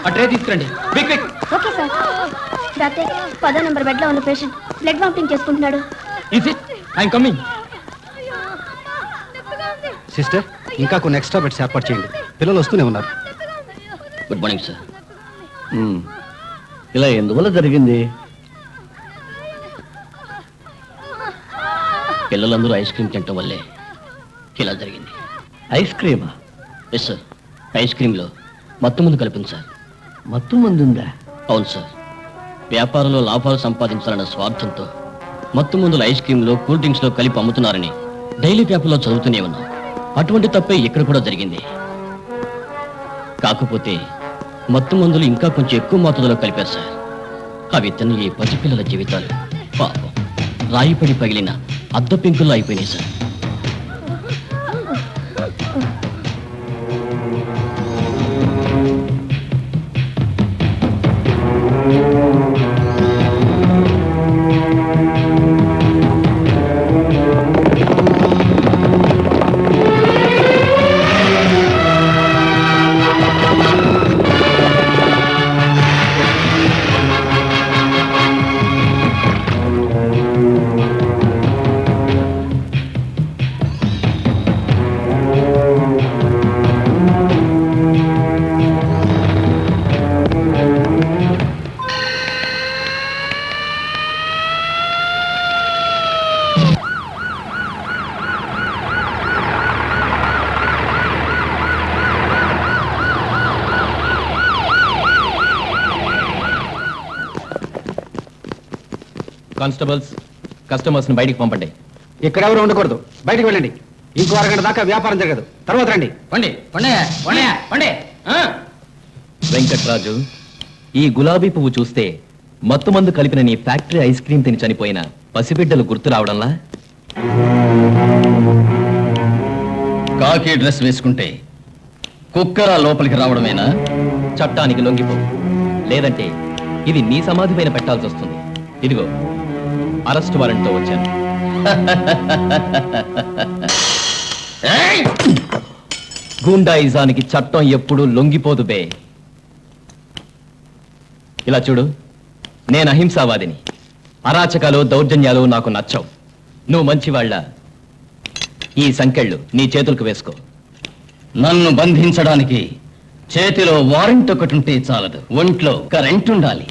ఆ ట్రే తీసుకురండి. Quick quick. Okay sir. Doctor 10వ నంబర్ బెడ్ లో ఉన్న పేషెంట్ బ్లడ్ వామిటింగ్ చేసుకుంటున్నాడు. Is it? I'm coming. Sister, ఇంకా కొన్ని ఎక్స్ట్రా బెడ్స్ ఏర్పాటు చేయండి. పిల్లలు వస్తూనే ఉన్నారు. Good morning sir. ఇలా ఎందువల్ల జరిగింది? పిల్లలందరూ ఐస్ క్రీమ్ తినటం వల్లే ఇలా జరిగింది. ఐస్ క్రీమా? Yes sir. ఐస్ క్రీమ్లో మత్తు మందు కలిపింది సార్. మత్తు మందు ఉందా? అవును సార్. వ్యాపారంలో లాభాలు సంపాదించాలన్న స్వార్థంతో మత్తు మందులు ఐస్ క్రీమ్లో, కూల్ డ్రింక్స్లో కలిపి అమ్ముతున్నారని డైలీ పేపర్లో చదువుతూనే ఉన్నాం. అటువంటి తప్పే ఇక్కడ కూడా జరిగింది. కాకపోతే మత్తు మందులు ఇంకా కొంచెం ఎక్కువ మోతాదులో కలిపారు సార్. అవి తిన్న ఈ పసిపిల్లల జీవితాలు పాపం రాయిపడి పగిలిన అద్ద పెంకుల్లో అయిపోయినాయి సార్. కానిస్టేబుల్స్, కస్టమర్స్ ని బయటికి పంపండి. ఇక్కడ ఎవరు ఉండకూడదు. బయటికి వెళ్ళండి. ఇంకో అరగంట దాకా వ్యాపారం జరగదు. తర్వాత రండి. వెంకట్రాజు, ఈ గులాబీ పువ్వు చూస్తే మత్తు మందు కలిపిన నీ ఫ్యాక్టరీ ఐస్ క్రీమ్ తిని చనిపోయిన పసిబిడ్డలు గుర్తు రావడంలా? కాకి డ్రెస్ వేసుకుంటే కుక్కరా లోపలికి రావడమేనా? చట్టానికి లొంగిపో, లేదంటే ఇది నీ సమాధి పైన పెట్టాల్సి వస్తుంది. ఇదిగో అరెస్ట్ వారెంట్తో వచ్చాను. గూండాయిజానికి చట్టం ఎప్పుడూ లొంగిపోదు బే. ఇలా చూడు, నేను అహింసావాదిని. అరాచకాలు, దౌర్జన్యాలు నాకు నచ్చవు. నువ్వు మంచివాళ్ళ ఈ సంకెళ్ళు నీ చేతులకు వేసుకో. నన్ను బంధించడానికి చేతిలో వారెంట్ ఒకటి ఉంటే చాలదు, ఒంట్లో కరెంట్ ఉండాలి.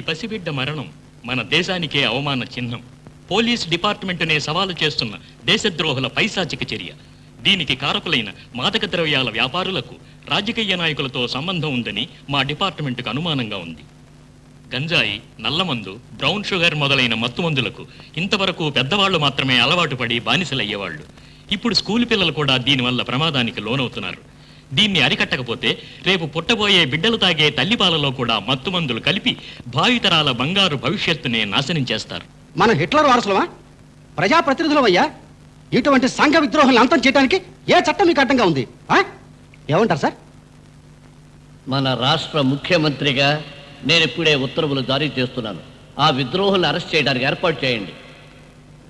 పసిబిడ్డ మరణం మన దేశానికే అవమాన చిహ్నం. పోలీస్ డిపార్ట్మెంటునే సవాలు చేస్తున్న దేశద్రోహుల పైశాచిక చర్య. దీనికి కారకులైన మాదక ద్రవ్యాల వ్యాపారులకు రాజకీయ నాయకులతో సంబంధం ఉందని మా డిపార్ట్మెంటుకు అనుమానంగా ఉంది. గంజాయి, నల్లమందు, బ్రౌన్ షుగర్ మొదలైన మత్తుమందులకు ఇంతవరకు పెద్దవాళ్లు మాత్రమే అలవాటు పడి బానిసలయ్యేవాళ్లు. ఇప్పుడు స్కూల్ పిల్లలు కూడా దీనివల్ల ప్రమాదానికి లోనవుతున్నారు. దీన్ని అరికట్టకపోతే రేపు పుట్టబోయే బిడ్డలు తాగే తల్లిపాలలో కూడా మత్తుమందులు కలిపి భావితరాల బంగారు భవిష్యత్తునే నాశనం చేస్తారు. మన హిట్లర్ వారసులమా? ప్రజాప్రతినిధులమయ్యా. ఇటువంటి సంఘ విద్రోహాలను అంతం చేయడానికి ఏ చట్టం మీకు అడ్డంగా ఉంది? ఏమంటారు సార్? మన రాష్ట్ర ముఖ్యమంత్రిగా నేను ఇప్పుడే ఉత్తర్వులు జారీ చేస్తున్నాను. ఆ విద్రోహులను అరెస్ట్ చేయడానికి ఏర్పాటు చేయండి.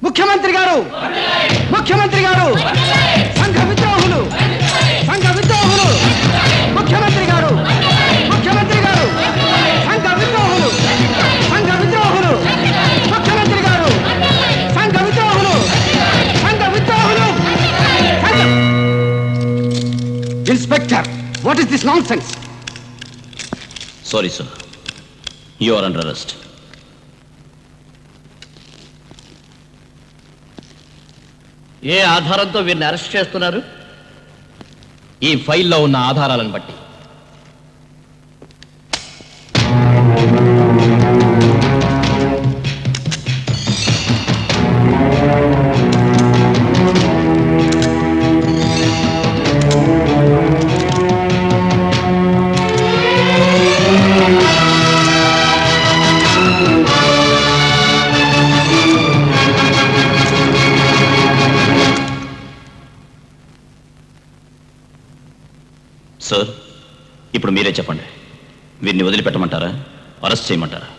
ముఖ్యమంత్రి గారు, ముఖ్యమంత్రి గారు, సంఘ విద్రోహులు, సంఘ విద్రోహులు, ముఖ్యమంత్రి గారు, ముఖ్యమంత్రి గారు, సంఘ విద్రోహులు, సంఘ విద్రోహులు, ముఖ్యమంత్రి గారు, సంఘ విద్రోహులు, సంఘ విద్రోహులు. Inspector, what is this nonsense? Sorry sir, you are under arrest. ఏ ఆధారంతో వీరిని అరెస్ట్ చేస్తున్నారు? ఈ ఫైల్లో ఉన్న ఆధారాలను బట్టి. సార్, ఇప్పుడు మీరే చెప్పండి, వీరిని వదిలిపెట్టమంటారా, అరెస్ట్ చేయమంటారా?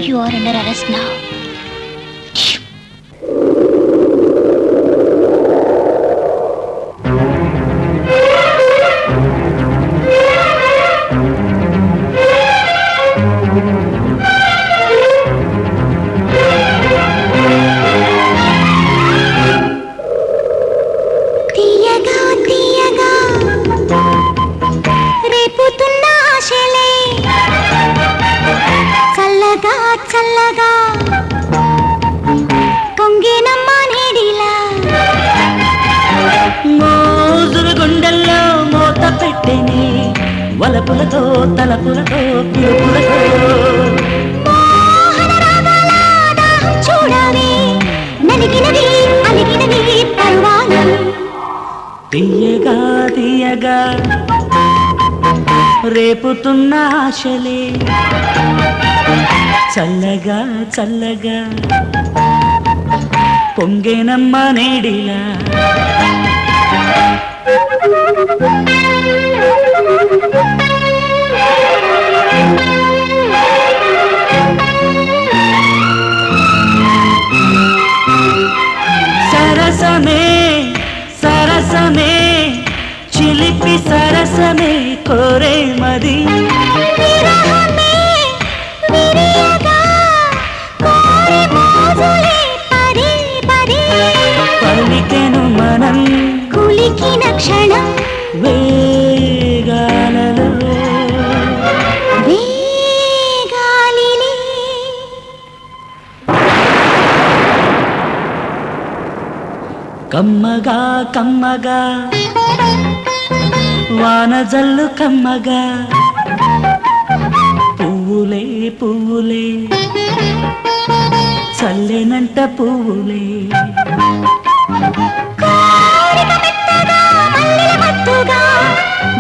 You are under arrest now. తీయగా తీయగా రేపుతున్న ఆశలే చల్లగా చల్లగా పొంగినమ్మ నీడిలా మోజురు గుండెల్లో మోత పెట్టెని వలపులతో తలపులతో పిలుపులతో మోహన రాగాల దాహం చూడాలి నలిగినవి అలిగినవి పర్వాలు తీయగా తీయగా రేపుతున్న ఆశలే చల్లగా చల్లగా పొంగేనమ్మ నేడిలా సరసమే సరసమే చిలిపి సరసమే కోరే మది విరహమే విరియగా కోరి మోజులే పదే పదే పలికెను మనం కులికిన క్షణం వేగాలలో వేగాలిలే కమ్మగా కమ్మగా వాన జల్లు కమ్మగా పువ్వులే పువ్వులే చల్లెనంట పువ్వులే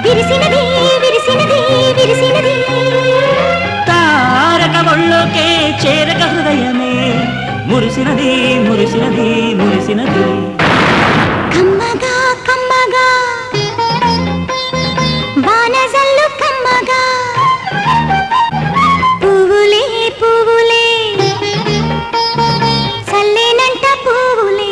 విరిసినది విరిసినది విరిసినది తారక ఒళ్ళోకే చేరక హృదయమే మురిసినది మురిసినది మురిసినది కమ్మగా కమ్మగా వానజల్లు కమ్మగా పువ్వులే పువ్వులే చల్లేనంట పువ్వులే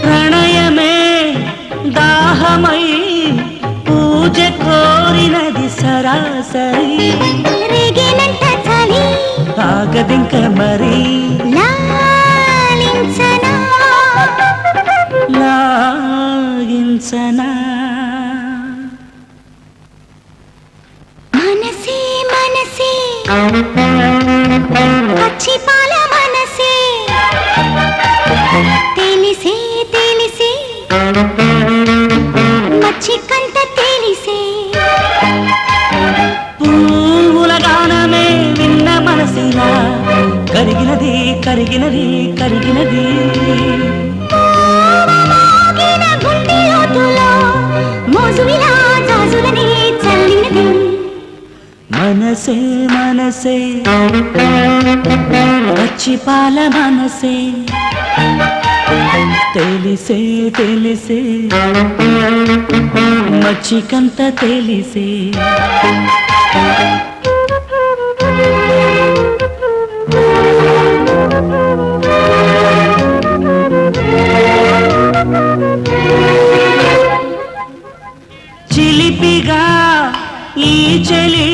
ప్రణయమే దాహమై పూజ కోరినది సరాసరి రేగేనంట చలి ఆగదింక మరి లాలించనా లాగించనా మనసే మనసే పచ్చి పాల మనసే తెలిసే తెలిసే మచ్చి కంట తెలిసే పువ్వుల గానమే విన్న మనసిలా కరిగినది కరిగినది కరిగినది మోగిన గుండె లోతులో మోజువిలా జాజులని చల్లినది మనసే మనసే పచ్చి పాల మనసే తెలిసే తెలిసే మచ్చికంత తెలిసే చిలిపిగా ఈ చెలి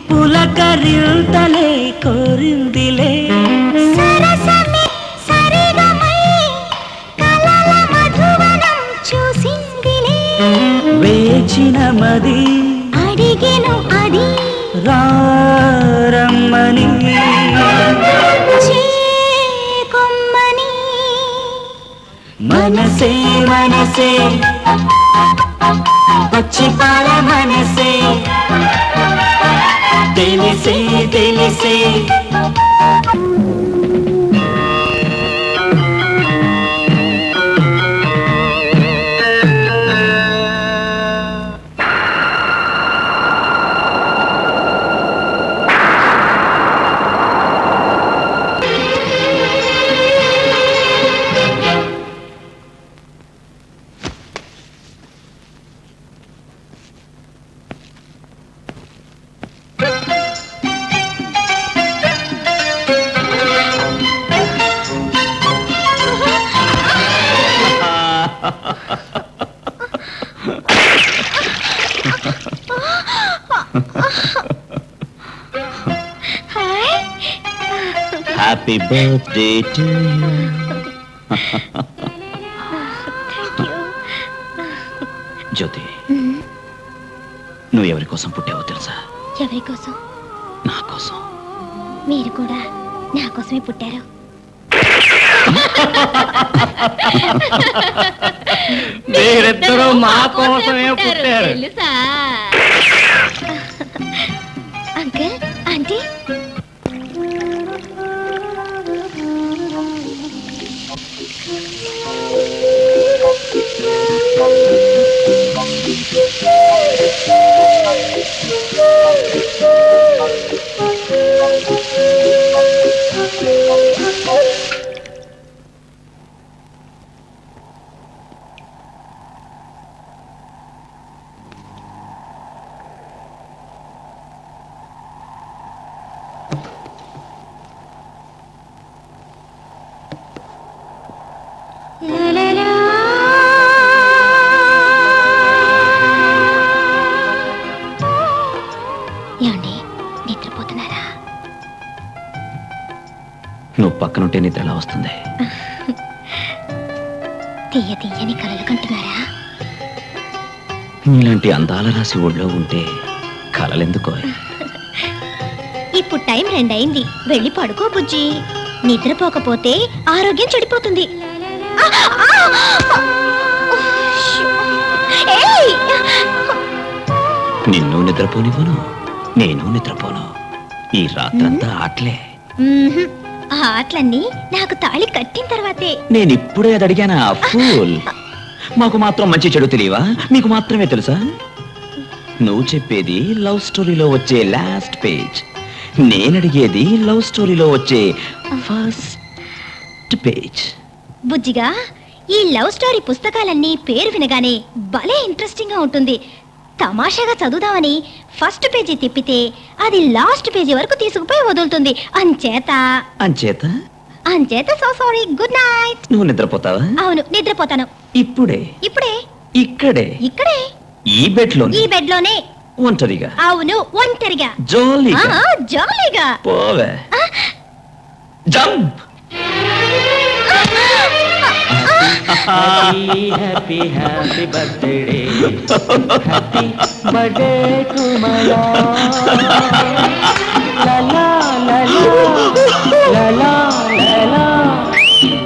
పులకరింతలే కోరిందిలే సరసమే సరిగమై కలల మధువనం చూసిందిలే వేచిన మది అడిగెను అది రారమ్మని కొమ్మని మనసే మనసే పచ్చి పాల మనసే తెలిసే తెలిసే హ్యాపీ బర్త్డే టు యూ. జ్యోతి, నువ్వు ఎవరి కోసం పుట్టావో తెలుసా? ఎవరి కోసం? నా కోసం. మీరు కూడా నా కోసమే పుట్టారు. మీరిద్దరూ మా కోసమే పుట్టారు. తెలుసా? అంకుల్, ఆంటీ, ఏమండి నిద్రపోతున్నారా? నువ్వు పక్కనుంటే నిద్ర ఎలా వస్తుంది? తీయని కలలు కంటున్నారా? నీలాంటి అందాల రాసి ఒళ్ళో ఉంటే కలలెందుకో? ఇప్పుడు టైం 2 అయింది, వెళ్ళి పడుకో బుజ్జి. నిద్రపోకపోతే ఆరోగ్యం చెడిపోతుంది. ఏయ్! నిన్ను నిద్రపోనివ్వను, నేను నిద్రపోను. ఈ రాత్రంతా ఆటలే. మ్మ్హ్మ్. ఆ ఆటలన్నీ నాకు తాళి కట్టిన తర్వాతే. నేనిప్పుడే అది అడిగానా? ఫూల్. మాకు మాత్రం మంచి చెడు తెలియవా? మీకు మాత్రమే తెలుసా? నువ్వు చెప్పేది లవ్ స్టోరీలో వచ్చే లాస్ట్ పేజ్, నేనడిగేది లవ్ స్టోరీలో వచ్చే ఫస్ట్ పేజ్. బుజ్జిగా, ఈ లవ్ స్టోరీ పుస్తకాలన్నీ పేరు వినగానే భలే ఇంట్రెస్టింగ్ గా ఉంటుంది. తమాషాగా చదువుదామని ఫస్ట్ పేజీ తిప్పితే అది లాస్ట్ పేజీ వరకు తీసుకుపోయి వదులుతుంది. అంచేత సో సారీ. Good night. నువ్వు నిద్రపోతావా? అవును, నిద్రపోతాను. ఇప్పుడే? ఇక్కడే? ఈ బెడ్ లోనే ఒంటరిగా? అవును, ఒంటరిగా. జాలీగా పోవే. Jump. Happy happy birthday, happy birthday to my love. లలా లలా లలా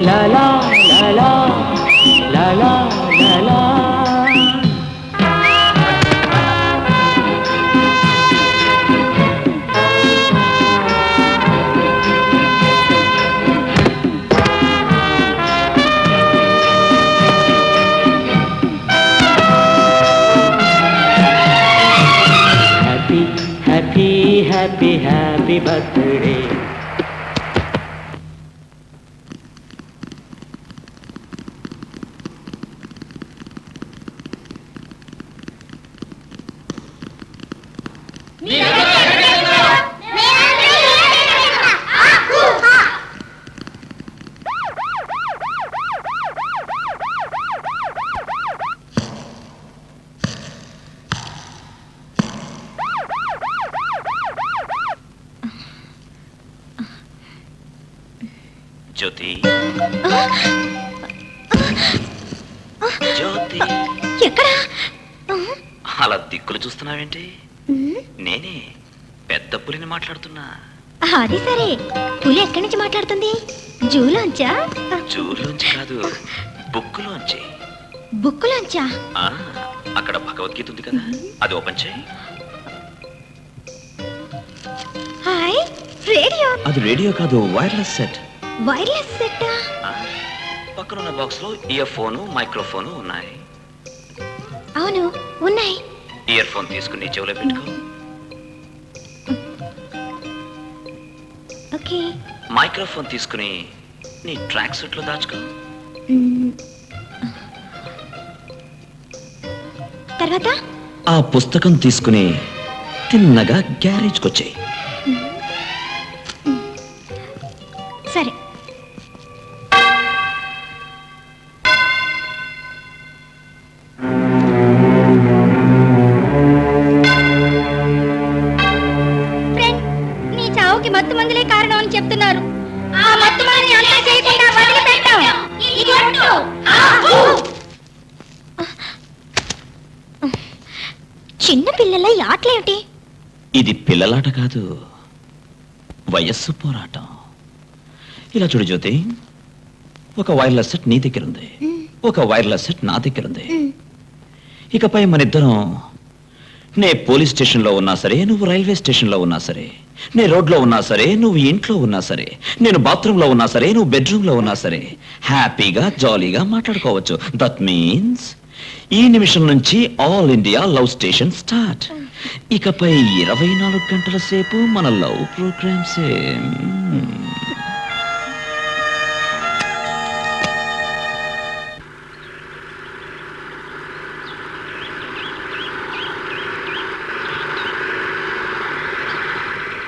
లలా లలా లలా లలా. Happy, happy birthday. జ్యోతి, జ్యోతి, ఎక్కడా? అలా దిక్కులు చూస్తున్నావేంటి? నేనే పెద్ద పులిని మాట్లాడుతున్నా. అది సరే, పులి ఎక్కడి నుంచి మాట్లాడుతుంది? జూలోంచా? జూలోంచి కాదు, బుక్కులోంచి. బుక్కులోంచా? అక్కడ భగవద్గీత ఉంది కదా, అది ఓపెన్ చేయి. Hi, radio. అది రేడియో కాదు, వైర్లెస్ సెట్. Wireless set? పక్కనున్న బాక్స్ లో ఇయర్ ఫోను, మైక్రోఫోను ఉన్నాయి. అవును, ఉన్నాయి. ఇయర్ ఫోన్ తీసుకుని చెవులో పెట్టుకో. ఓకే. మైక్రోఫోన్ తీసుకుని నీ ట్రాక్ సూట్ లో దాచుకో. తర్వాత ఆ పుస్తకం తీసుకుని తిన్నగా గ్యారేజ్కి వచ్చాయి. సరే. ఫ్రెండ్, నీ చావుకి మత్తు మందులే కారణం అని చెప్తున్నారు. ఆ మత్తు మందుని అంతా చేయకుండా వదిలిపెట్టాం. చిన్న పిల్లల ఈ ఆటలేమిటి? ఇది పిల్లలాట కాదు, వయస్సు పోరాటం. ఇలా చూడు జ్యోతి, ఒక వైర్లెస్ సెట్ నీ దగ్గర ఉంది, ఒక వైర్లెస్ సెట్ నా దగ్గర ఉంది. ఇకపై మన ఇద్దరం, నే పోలీస్ స్టేషన్లో ఉన్నా సరే, నువ్వు రైల్వే స్టేషన్లో ఉన్నా సరే, నే రోడ్లో ఉన్నా సరే, నువ్వు ఇంట్లో ఉన్నా సరే, నేను బాత్రూంలో ఉన్నా సరే, నువ్వు బెడ్రూమ్లో ఉన్నా సరే, హ్యాపీగా జాలీగా మాట్లాడుకోవచ్చు. దట్ మీన్స్ ఈ నిమిషం నుంచి all India love station start. ఇకపై 24 గంటల సేపు మన లవ్ ప్రోగ్రామ్సే.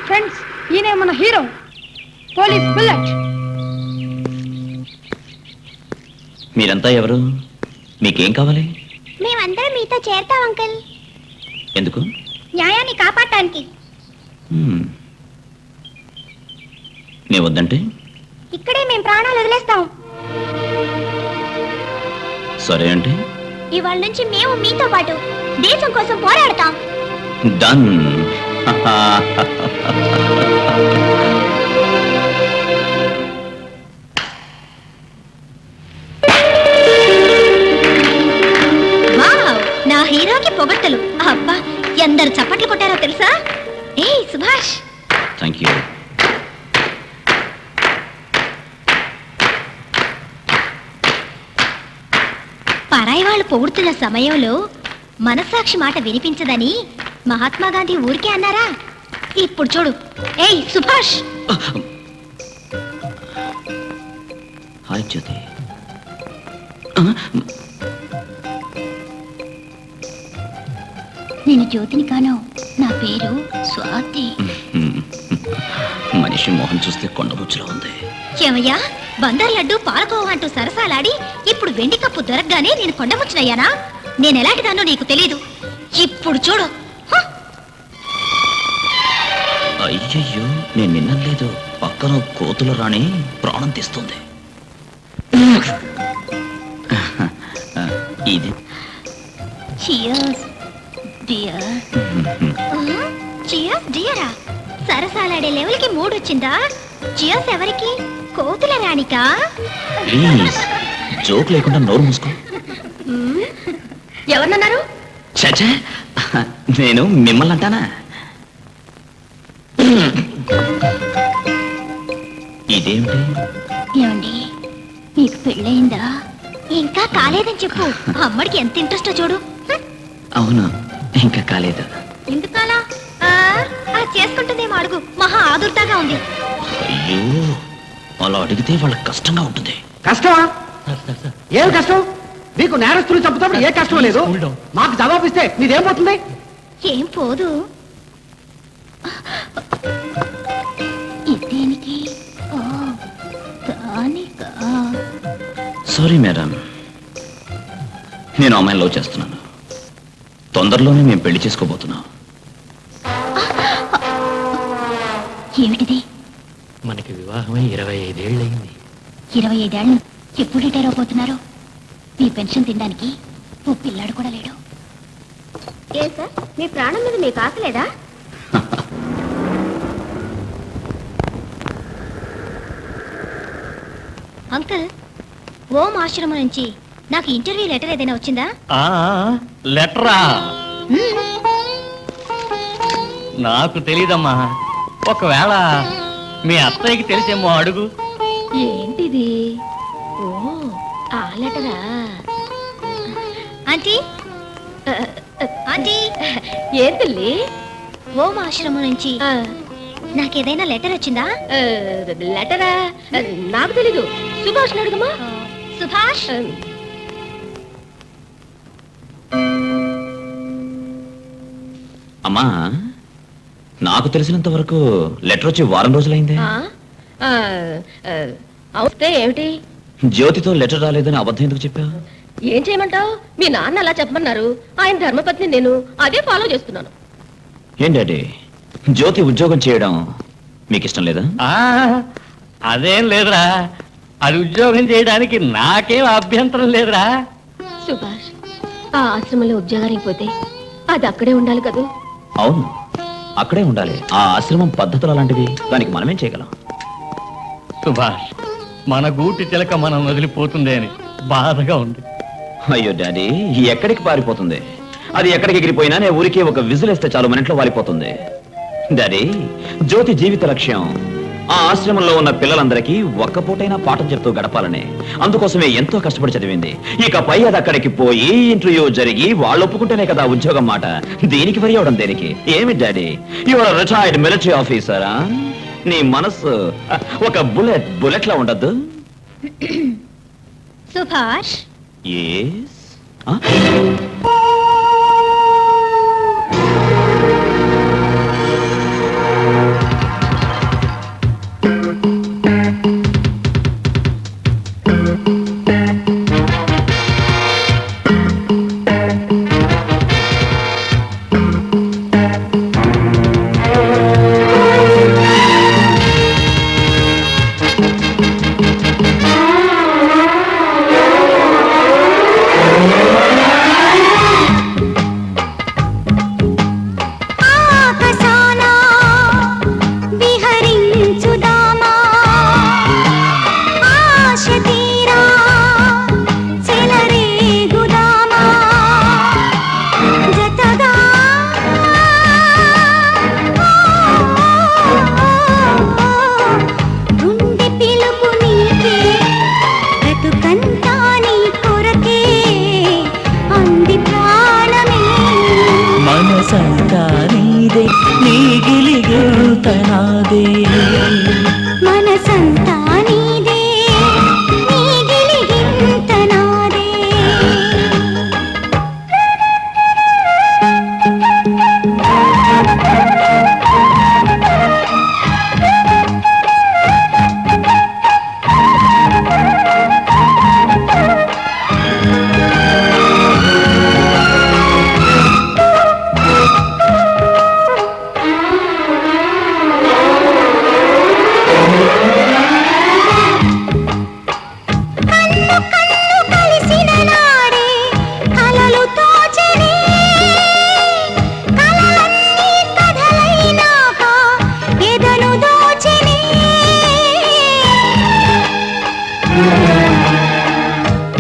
ఫ్రెండ్స్, ఈయనే మన హీరో, పోలీస్ బుల్లెట్. మీరంతా ఎవరు? మీకేం కావాలి? మేమందరం మీతో చేరతాం అంకుల్. ఎందుకు? న్యాయాన్ని కాపాడటానికి. నే వద్దంటే ఇక్కడే మేము ప్రాణాలు వదిలేస్తాం. సరే అంటే ఇవాళ నుంచి మేము మీతో పాటు దేశం కోసం పోరాడతాం. డన్. వావ్, నా హీరోకి పొగట్టలు. అబ్బా, ఎందరు చప్పట్లు కొట్టారో తెలుసా? ఏయ్ సుభాష్, థ్యాంక్ యూ. పరాయి వాళ్ళు పొగుడుతున్న సమయంలో మనస్సాక్షి మాట వినిపించదని మహాత్మా గాంధీ ఊరికే అన్నారా? ఇప్పుడు చూడు. ఏయ్ సుభాష్, హాయ్ జ్యోతి. నేను జ్యోతిని కాను, నా పేరు స్వాతి. మనిషి మొహం చూస్తే కొండముచ్చులో ఉంది. ఏమయ్యా, బందర్ లడ్డు పాలకోవా అంటూ సరసాలాడి ఇప్పుడు వెండి కప్పు దొరకగానే నేను కొండముచ్చునయ్యానా? నేను ఎలాంటిదాన్నో నీకు తెలీదు. ఇప్పుడు చూడు. హ! అయ్యయ్యో, నేను నిన్నలేదు. పక్కన కోతుల రాణి ప్రాణం తీస్తుంది. ఇది చియర్స్ డియర్. చియర్స్ డియరా? సరసాలాడే లెవెల్కి మూడొచ్చిందా? చియర్స్ ఎవరికి? కోతుల రాణికా? ప్లీజ్ జోక్ లేకుండా నోరు మూసుకో. ఎవరన్నారు? చచ్చా, నేను మిమ్మల్ని అంటానా? ఇదేమిటి? ఏమండి, మీకు పెళ్ళయిందా? ఇంకా కాలేదని చెప్పు. అమ్మడికి ఎంత ఇంట్రెస్టో చూడు. అవును, ఇంకా కాలేదు. ఎందుకలా? చేసుకుంటుందేమో అడుగు. మహా ఆదుర్దాగా ఉంది. అయ్యో, అలా అడిగితే వాళ్ళకి కష్టంగా ఉంటుంది. కష్టమా? ఏం కష్టం? మీకు నేరస్తులు చంపుతాడు ఏ కష్టం లేదు. మాకు జవాబు ఇస్తే మీదేం పోతుంది? ఏం పోదు. ఇదేనికి? ఓ, దానికా? సారీ మేడం, నేను అమ్మాయిని లవ్ చేస్తున్నాను. తొందరలోనే మేము పెళ్లి చేసుకోబోతున్నాం. ఏమిటిది? మనకి వివాహమై 25 ఏళ్ళయింది. 25 ఏళ్ళు ఎప్పుడు రిటైర్ అవబోతున్నారు? మీ పెన్షన్ తినడానికి ఓ పిల్లాడు కూడా లేడు. ఏ సార్, మీ ప్రాణం మీద మీకు ఆశ లేదా? అంకుల్, ఓం ఆశ్రమం నుంచి నాకు ఇంటర్వ్యూ లెటర్ ఏదైనా వచ్చిందా? లెటరా? నాకు తెలీదమ్మా. ఒకవేళ మీ అత్తయ్యకి తెలిసేమో అడుగు. ఏంటిది? ఓ, ఆ లెటరా? ఆంటీ, ఆంటీ, ఏం తల్లి? ఓం ఆశ్రమం నుంచి నాకేదైనా లెటర్ వచ్చిందా? లెటరా? నాకు తెలీదు. సుభాష్ అడుగుమా. సుభాష్, అమ్మా, నాకు తెలిసినంత వరకు లెటర్ వచ్చి వారం రోజులైందే. అవుతే ఏమిటి? జ్యోతితో లెటర్ రాలేదని అబద్ధం ఎందుకు చెప్పావు? ఏం చేయమంటావు? మీ నాన్న అలా చెప్పమన్నారు. ఆయన ధర్మపత్ని, నేను అదే ఫాలో చేస్తున్నాను. ఏం డాడీ, జ్యోతి ఉద్యోగం చేయడం మీకు ఇష్టం లేదా? అదేం లేదురా. అది ఉద్యోగం చేయడానికి నాకేం అభ్యంతరం లేదురా. సుభాష్, ఆ ఆశ్రమంలో ఉద్యోగానికి పోతే అది అక్కడే ఉండాలి కదూ? అవును, అక్కడే ఉండాలి. ఆ ఆశ్రమం పద్ధతులు అలాంటివి. దానికి మనమేం చేయగలం? సుభాష్, మన గూటి తిలక మనం వదిలిపోతుంది అని బాధగా ఉంది. అయ్యో డాడీ, ఎక్కడికి పారిపోతుంది? అది ఎక్కడికి ఎగిరిపోయినా నేను ఊరికే ఒక విజిలేస్తే చాలు, మన ఇంట్లో వాలిపోతుంది. డాడీ, జ్యోతి జీవిత లక్ష్యం ఆ ఆశ్రమంలో ఉన్న పిల్లలందరికీ ఒక్క పూటైనా పాఠం చెప్తూ గడపాలని. అందుకోసమే ఎంతో కష్టపడి చదివింది. ఇకపై అది అక్కడికి పోయి ఇంటర్వ్యూ జరిగి వాళ్ళు ఒప్పుకుంటేనే కదా ఉద్యోగం మాట. దీనికి వరి అవడం దేనికి? ఏమి డాడీ, యువర్ రిటైర్డ్ మిలిటరీ ఆఫీసరా? నీ మనసు ఒక బుల్లెట్ లా ఉండద్దు. సుభాష్, ఎస్. గిలిగింత నాదే మనసంతా నీదే నీ గిలిగింత నాదే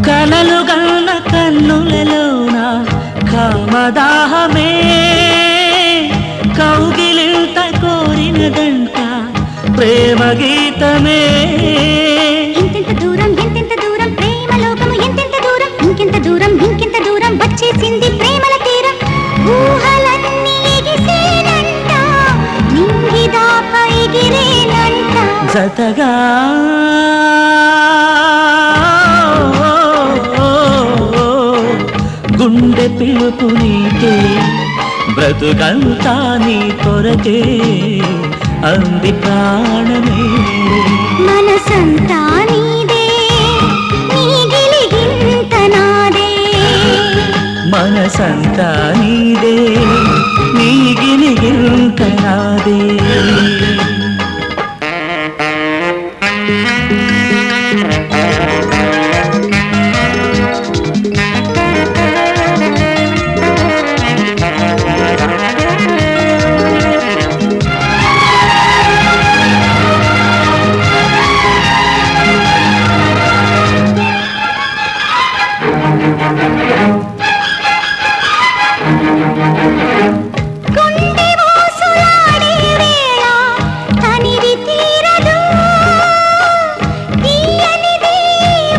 కలలు గన్న కన్నులలోన కామదాహమే కౌగిలింత కోరినదంట ప్రేమ గీతమే ఎంతెంత దూరం ప్రేమ లోకము ఎంతెంత దూరం ఇంకెంత దూరం వచ్చేసింది ప్రేమల తీరం ఊహలన్నీ ఎగిసేనంట నింగిదాకా ఎగిరేనంట జతగా గుండె పిలుపు నీకే బ్రతుకంతా నీ కొరకే అంది ప్రాణమే మనసంతా నీదే నీ గిలిగింత నాదే మనసంతా నీదే నీ గిలిగింత నాదే గుండె ఊసులాడే వేళ తనివి తీరదు తీయనిది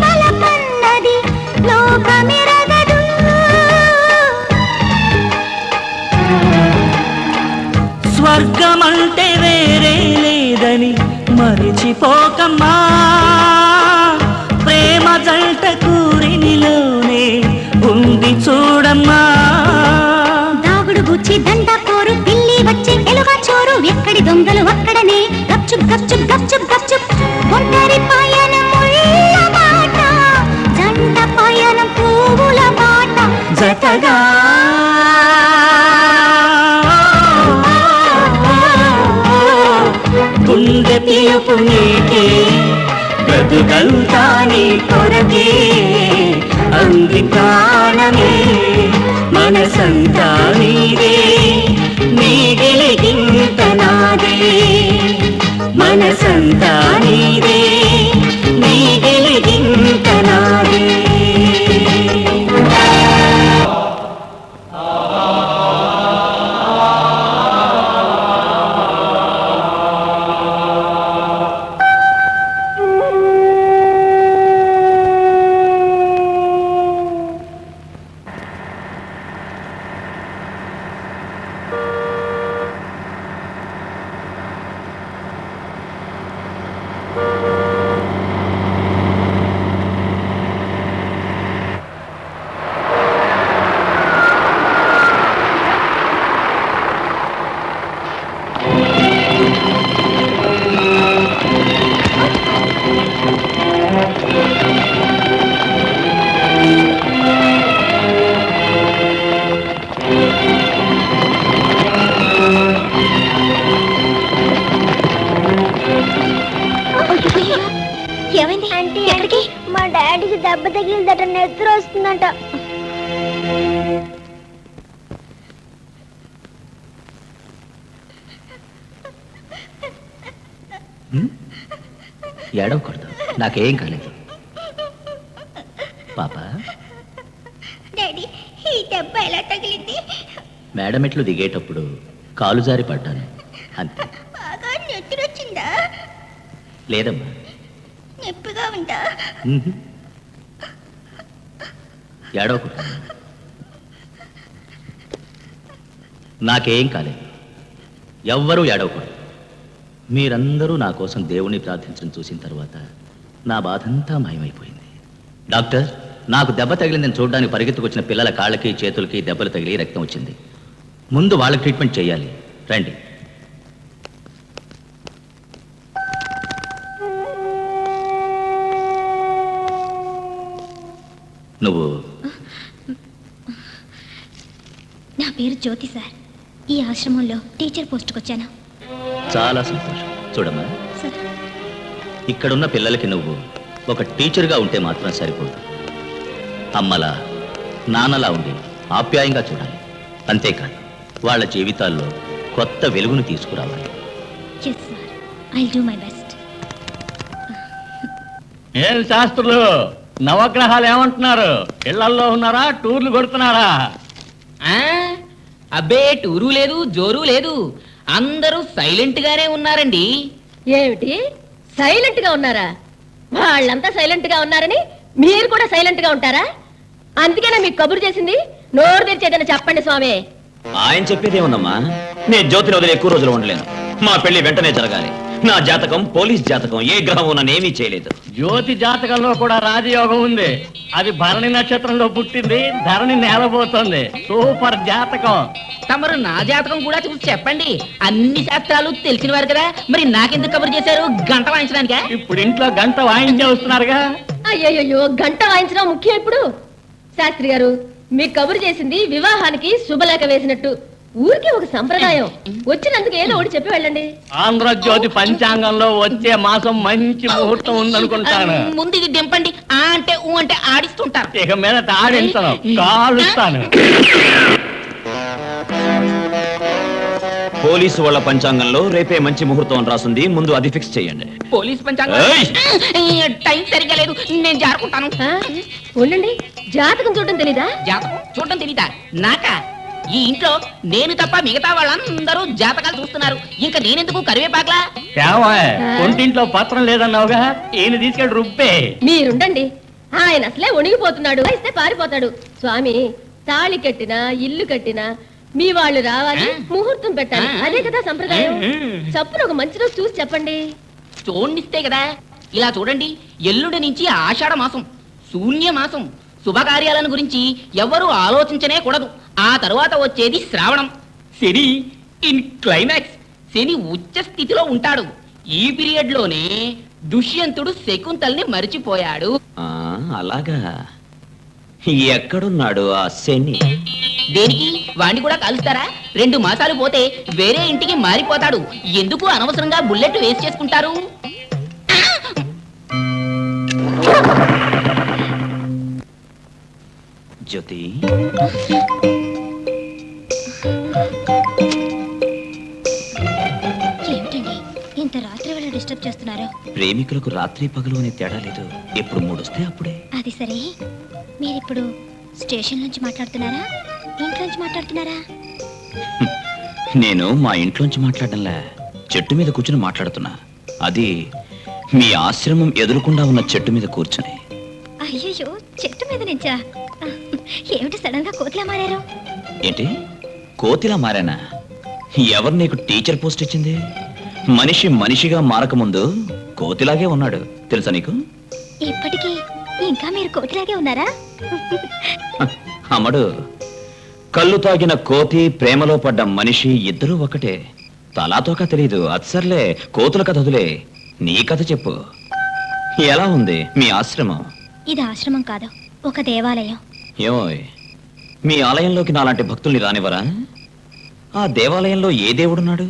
వలపన్నది లోకమెరగదు స్వర్గమంటే వేరే లేదని మరిచిపోకమ్మా ప్రేమ జంట కూరినిలోనే ఉంది చూడమ్మా దాగుడు గుచ్చి దండ కోరు పిల్లి వచ్చే ఎలుగా చోరు ఎక్కడి దొంగలు అక్కడనే గప్చుప్ గప్చుప్ గప్చుప్ గప్చుప్ ఒంటరి పయనం ముళ్ళ బాట జంట పయనం పువ్వుల బాట జతగా గుండె పిలుపు నీకే బ్రతుకంతా నీ కొరకే అంది ప్రాణమే మనసంతా నీదే నీ గిలిగింత నాదే మనసంతా నీదే నీ గిలిగింత నాదే ఏమైంది అంటే ఎక్కడికి? మా డాడీకి దెబ్బ తగిలిందట నిద్ర వస్తుందంట ఏడవకూడదు నాకేం కాలేదు పాప డాడీ ఈ దెబ్బ ఎలా తగిలింది మేడమెట్లు దిగేటప్పుడు కాలు జారి పడ్డాను అంతే బాగా నిద్ర వచ్చిందా లేదమ్మా నొప్పిగా ఉందా ఏడవకూడదు నాకేం కాలేదు ఎవ్వరూ ఏడవకూడదు మీరందరూ నా కోసం దేవుణ్ణి ప్రార్థించడం చూసిన తర్వాత నా బాధంతా మాయమైపోయింది. డాక్టర్, నాకు దెబ్బ తగిలిందని చూడడానికి పరిగెత్తుకొచ్చిన పిల్లల కాళ్ళకి చేతులకి దెబ్బలు తగిలి రక్తం వచ్చింది. ముందు వాళ్ళకి ట్రీట్మెంట్ చేయాలి. రండి. నువ్వు? నా పేరు జ్యోతి సార్. ఈ ఆశ్రమంలో టీచర్ పోస్ట్కి వచ్చాను. చాలా సంతోషం. చూడమ్మా, సార్, ఇక్కడున్న పిల్లలకి నువ్వు ఒక టీచర్గా ఉంటే మాత్రం సరిపోదు. అమ్మలా నాన్నలా ఉండి ఆప్యాయంగా చూడాలి. అంతేకాదు, వాళ్ళ జీవితాల్లో కొత్త వెలుగును తీసుకురావాలి. yes sir, I do my best. ఏం శాస్త్రులు, నవగ్రహాలు ఏమంటున్నారు? ఇళ్లల్లో ఉన్నారా, టూర్లు కొడుతున్నారా? అబ్బే, టూరు లేదు, జోరు లేదు, అందరూ సైలెంట్ గానే ఉన్నారండి. ఏమిటి సైలెంట్ గా ఉన్నారా? వాళ్ళంతా సైలెంట్ గా ఉన్నారని మీరు కూడా సైలెంట్ గా ఉంటారా? అందుకేనా మీకు కబురు చేసింది? నోరు తెరిచేదని చెప్పండి స్వామి. ఆయన చెప్పేదేముందమ్మా, నేను జ్యోతిని వదిలి ఎక్కువ రోజులు ఉండలేను. మా పెళ్లి వెంటనే జరగాలి. నా జాతకం పోలీస్ జాతకం, ఏ గ్రహం నన్నేమీ చేయలేదు. జ్యోతి జాతకంలో కూడా రాజయోగం ఉంది. అది భరణి నక్షత్రంలో పుట్టింది, ధరణి నేలబోతోంది. సూపర్ జాతకం. తమరు నా జాతకం కూడా చూసి చెప్పండి. అన్ని శాస్త్రాలు తెలిసిన వారు కదా, మరి నాకెందుకు కబురు చేశారు? గంట వాయించడానికా? ఇప్పుడు ఇంట్లో గంట వాయించే వస్తున్నారుగా. అయ్యయ్యో, గంట వాయించడం ముఖ్యం ఇప్పుడు. శాస్త్రి గారు, మీకు కబురు చేసింది వివాహానికి శుభలేఖ వేసినట్టు. ఊరికి ఒక సంప్రదాయం. వచ్చినందుకు ఏదో ఒకటి చెప్పి వెళ్ళండి. ఆంధ్రజ్యోతి పంచాంగంలో వచ్చే మాసం మంచి ముహూర్తం ఉందనుకుంటాను. ముందు ఇది దింపండి. ఆ అంటే ఊ అంటే ఆడిస్తుంటారు. ఇక మీద ఆడించను, కాలుస్తాను. పోలీసు వాళ్ళ పంచాంగంలో రేపే మంచి ముహూర్తం అని రాసుంది. ముందు అది ఫిక్స్ చేయండి. పోలీస్ పంచాంగం టైం సరిగా లేదు, నేను జారుకుంటాను. ఉండండి, జాతకం చూడటం తెలీదా? జాతకం చూడటం తెలీదా? నాకా? ఈ ఇంట్లో నేను తప్ప మిగతా వాళ్ళందరూ జాతకాలు చూస్తున్నారు. ఇంకా నేనెందుకు కరివేపాకలా? ఒంటింట్లో పత్రం లేదన్నావుగా, ఈయన తీసుకెళ్ళి రుబ్బే. మీరుండండి, ఆయన అసలే వణిగిపోతున్నాడు. ఇస్తే పారిపోతాడు. స్వామి, తాళి కట్టినా ఇల్లు కట్టినా మీ వాళ్ళు రావాలి, ముహూర్తం పెట్టాలి. అదే కదా సంప్రదాయం. చప్పున ఒక మంచి రోజు చూసి చెప్పండి. చూడండిస్తే కదా. ఇలా చూడండి, ఎల్లుండి నుంచి ఆషాఢ మాసం, శూన్య మాసం. శుభకార్యాలను గురించి ఎవరు ఆలోచించనే కూడదు. ఆ తరువాత వచ్చేది శ్రావణం. శని ఇన్ క్లైమాక్స్. శని ఉచ్చ స్థితిలో ఉంటాడు. ఈ పీరియడ్ లోనే దుష్యంతుడు శకుంతల్ని మరిచిపోయాడు. అలాగా? ఎక్కడున్నాడు ఆ శని? దేనికి? వాణ్ణి కూడా కాలుస్తారా? 2 మాసాలు పోతే వేరే ఇంటికి మారిపోతాడు. ఎందుకు అనవసరంగా బుల్లెట్ వేస్ట్ చేసుకుంటారు? జ్యోతి, ఏమిటండి ఇంత రాత్రి వేళ డిస్టర్బ్ చేస్తున్నారు? ప్రేమికులకు రాత్రి పగలు అనే తేడా లేదు. ఎప్పుడు మూడొస్తే అప్పుడే. అది సరే, మీరిప్పుడు స్టేషన్ నుంచి మాట్లాడుతున్నారా, ఇంట్లోంచి మాట్లాడుతున్నారా? నేను మా ఇంట్లోంచి మాట్లాడడంలా, చెట్టు మీద కూర్చుని మాట్లాడుతున్నా. అది మీ ఆశ్రమం ఎదురుకుండా ఉన్న చెట్టు మీద కూర్చుని. అయ్యయ్యో, చెట్టు మీద నుంచా? ఏమిటి సడన్ గా కోతిలా మారారు? ఏంటి కోతిలా మారానా? ఎవరు నీకు టీచర్ పోస్ట్ ఇచ్చింది? మనిషి మనిషిగా మారకముందు కోతిలాగే ఉన్నాడు, తెలుసా నీకు? ఇప్పటికీ ఇంకా మీరు కోతిలాగే ఉన్నారా? అమ్మడు, కళ్ళు తాగిన కోతి, ప్రేమలో పడ్డ మనిషి ఇద్దరూ ఒకటే. తలాతోక తెలీదు. అచ్చర్లే, కోతుల కథ వదిలే, నీ కథ చెప్పు. ఎలా ఉంది మీ ఆశ్రమం? ఇది ఆశ్రమం కాదు, ఒక దేవాలయం. ఏమో, మీ ఆలయంలోకి నాలాంటి భక్తుల్ని రానివ్వరా? ఆ దేవాలయంలో ఏ దేవుడున్నాడు?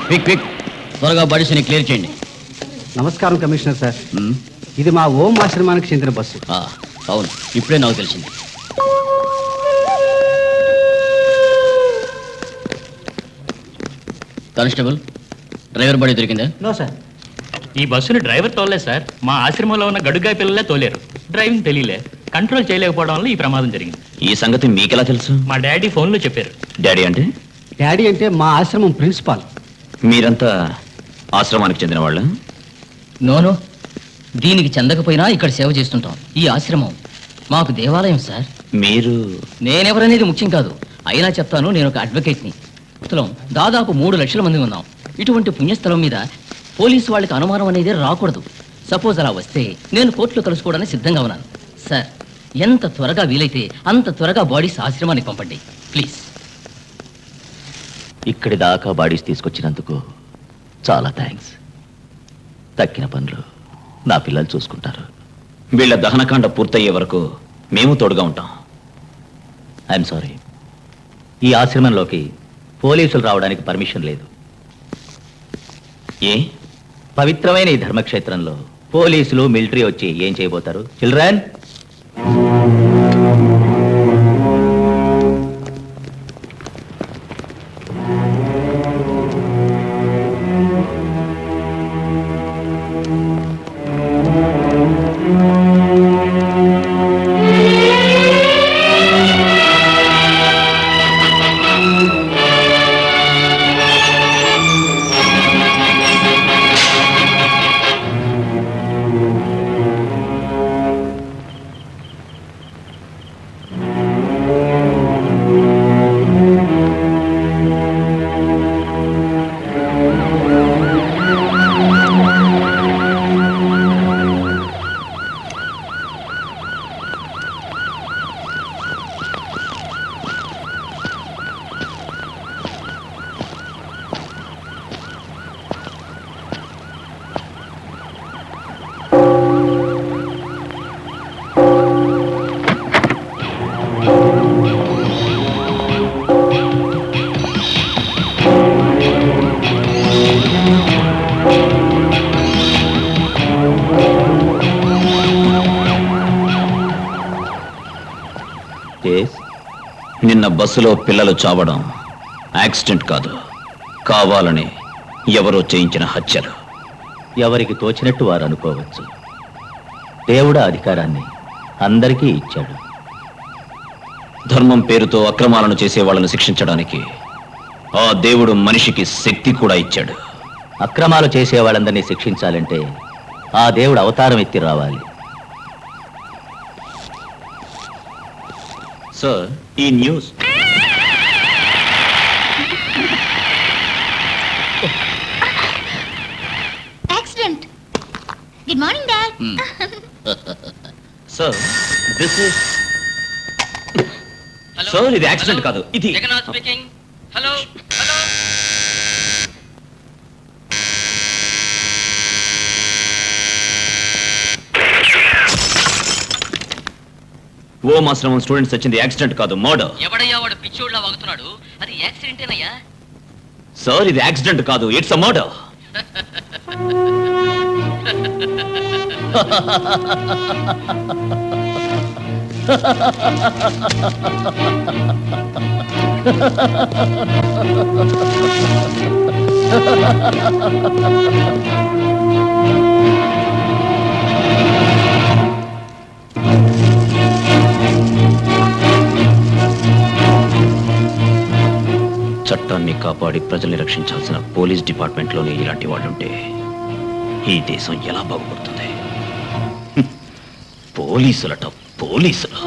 క్విక్ క్విక్, త్వరగా బాడీస్ని క్లియర్ చేయండి. నమస్కారం కమిషనర్ సార్. ఇది మా ఓం ఆశ్రమానికి చెందిన బస్సు. అవును, ఇప్పుడే నాకు తెలిసింది. కానిస్టేబుల్, డ్రైవర్ బాడీ దొరికిందా? No sir. ఈ బస్సును డ్రైవర్ తోలలేదు సార్, మా ఆశ్రమంలో ఉన్న గడుగాయ పిల్లలే తోలేరు. డ్రైవింగ్ తెలియలే, కంట్రోల్ చేయలేకపోవడం వల్ల ఈ ప్రమాదం జరిగింది. ఈ సంగతి మీకెలా తెలుసు? మా డాడీ ఫోన్లో చెప్పారు. డాడీ అంటే? డాడీ అంటే మా ఆశ్రమం ప్రిన్సిపాల్. మీరంతా ఆశ్రమానికి చెందిన వాళ్ళ? నోను, దీనికి చెందకపోయినా ఇక్కడ సేవ చేస్తుంటాం. ఈ ఆశ్రమం మాకు దేవాలయం సార్. మీరు? నేనెవరనేది ముఖ్యం కాదు, అయినా చెప్తాను. నేను ఒక అడ్వకేట్ని. స్థలం దాదాపు 3 లక్షల మంది ఉన్నాం. ఇటువంటి పుణ్యస్థలం మీద పోలీసు వాళ్ళకి అనుమానం అనేది రాకూడదు. సపోజ్ అలా వస్తే నేను కోర్టులో కలుసుకోవడానికి సిద్ధంగా ఉన్నాను. సార్, ఎంత త్వరగా వీలైతే అంత త్వరగా బాడీస్ ఆశ్రమానికి పంపండి ప్లీజ్. ఇక్కడి దాకా బాడీస్ తీసుకొచ్చినందుకు చాలా థ్యాంక్స్. తక్కిన పనులు నా పిల్లలు చూసుకుంటారు. వీళ్ళ దహనకాండ పూర్తయ్యే వరకు మేము తోడుగా ఉంటాం. ఐఎమ్ సారీ, ఈ ఆశ్రమంలోకి పోలీసులు రావడానికి పర్మిషన్ లేదు. ఏ? పవిత్రమైన ఈ ధర్మక్షేత్రంలో పోలీసులు మిలిటరీ వచ్చి ఏం చేయబోతారు? చిల్డ్రన్, నిన్న బస్సులో పిల్లలు చావడం యాక్సిడెంట్ కాదు, కావాలని ఎవరో చేయించిన హత్యలు. ఎవరికి తోచినట్టు వారు అనుకోవచ్చు. దేవుడు అధికారాన్ని అందరికీ ఇచ్చాడు. ధర్మం పేరుతో అక్రమాలను చేసే వాళ్ళను శిక్షించడానికి ఆ దేవుడు మనిషికి శక్తి కూడా ఇచ్చాడు. అక్రమాలు చేసే వాళ్ళందరినీ శిక్షించాలంటే ఆ దేవుడు అవతారం ఎత్తి రావాలి. సార్, ఈ news accident. Good morning dad. Sir, this is sir, ఇది యాక్సిడెంట్ కాదు, ఇది హలో హలో. ఓం ఆశ్రమం స్టూడెంట్స్ వచ్చింది యాక్సిడెంట్ కాదు, మర్డర్. ఎవడయ్యా వాడు పిచ్చోడ్లా వాగుతున్నాడు? అది యాక్సిడెంటేనయ్యా. సార్, ఇది యాక్సిడెంట్ కాదు, ఇట్స్ అ మర్డర్. చట్టాన్ని కాపాడి ప్రజల్ని రక్షించాల్సిన పోలీస్ డిపార్ట్మెంట్లోనే ఇలాంటి వాళ్ళుంటే ఈ దేశం ఎలా బాగుపడుతుంది? పోలీసులట, పోలీసులు.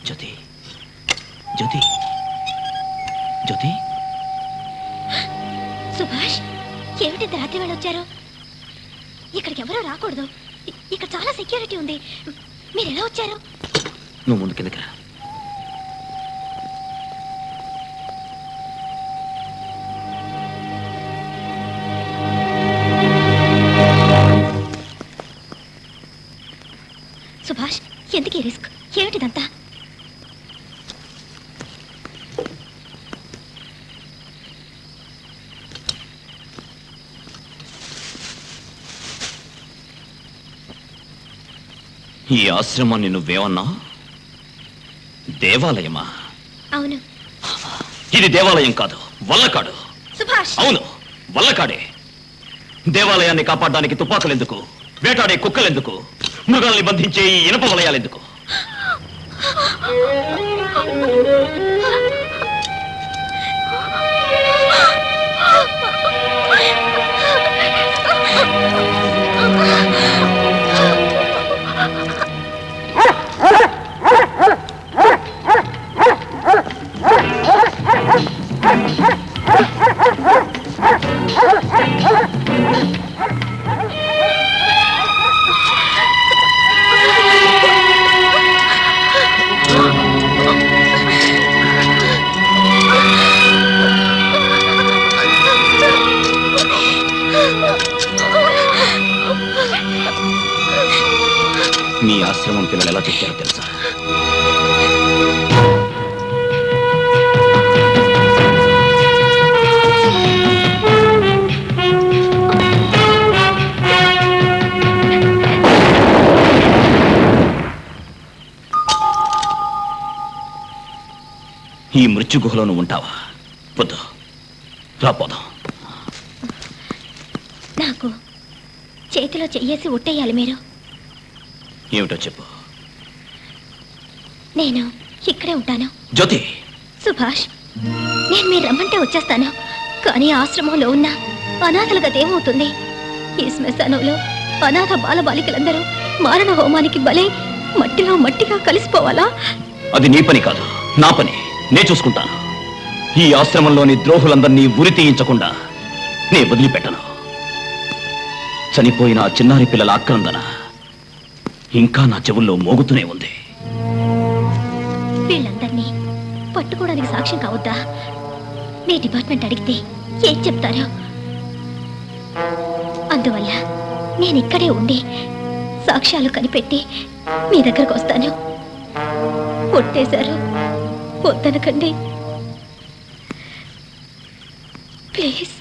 జ్యోతి జ్యోతి జ్యోతి సుభాష్ ఏమిటి రాత్రి వేళ వచ్చారు? ఇక్కడికి ఎవరూ రాకూడదు. ఇక్కడ చాలా సెక్యూరిటీ ఉంది. మీరు ఎలా వచ్చారు? నువ్వు ముందు కిందకి రా. సుభాష్ ఎందుకు ఈ రిస్క్? ఏమిటిదంతా? ఈ ఆశ్రమాన్ని నువ్వేమన్నా? దేవాలయమా? అవును. ఇది దేవాలయం కాదు, వల్లకాడు. సుభాష్! అవును, వల్లకాడే. దేవాలయాన్ని కాపాడడానికి తుపాకులెందుకు? వేటాడే కుక్కలెందుకు? మృగాల్ని బంధించే ఈ ఇనప వలయాలెందుకు? మీ ఆశ్రమం పిల్లలు ఎలా చెప్పారో తెలుసా? ఈ మృత్యు గుహలో నువ్వు ఉంటావా? వద్దు, రాపోదాం. నాకు చేతిలో చెయ్యేసి ఒట్టేయాలి మీరు. ఏమిటో చెప్పు. నేను ఇక్కడే ఉంటాను. జ్యోతి! సుభాష్, నేను మీరు రమ్మంటే వచ్చేస్తాను. కానీ ఆశ్రమంలో ఉన్న అనాథల గది ఏమవుతుంది? ఈ శ్మశానంలో అనాథ బాలబాలికలందరూ మారణ హోమానికి బలై మట్టిలో మట్టిగా కలిసిపోవాలా? అది నీ పని కాదు, నా పని. నే చూసుకుంటాను. ఈ ఆశ్రమంలోని ద్రోహులందరినీ ఉరి తీయించకుండా నే వదిలిపెట్టను. చనిపోయిన ఆ చిన్నారి పిల్లల ఆక్రందన ఇంకా నా చెవుల్లో మోగుతూనే ఉంది. వీళ్ళందరినీ పట్టుకోవడానికి సాక్ష్యం కావద్దా? మీ డిపార్ట్మెంట్ అడిగితే ఏం చెప్తారో? అందువల్ల నేను ఇక్కడే ఉండి సాక్ష్యాలు కనిపెట్టి మీ దగ్గరకు వస్తాను. కొట్టేశారు, వద్దనకండి ప్లీజ్.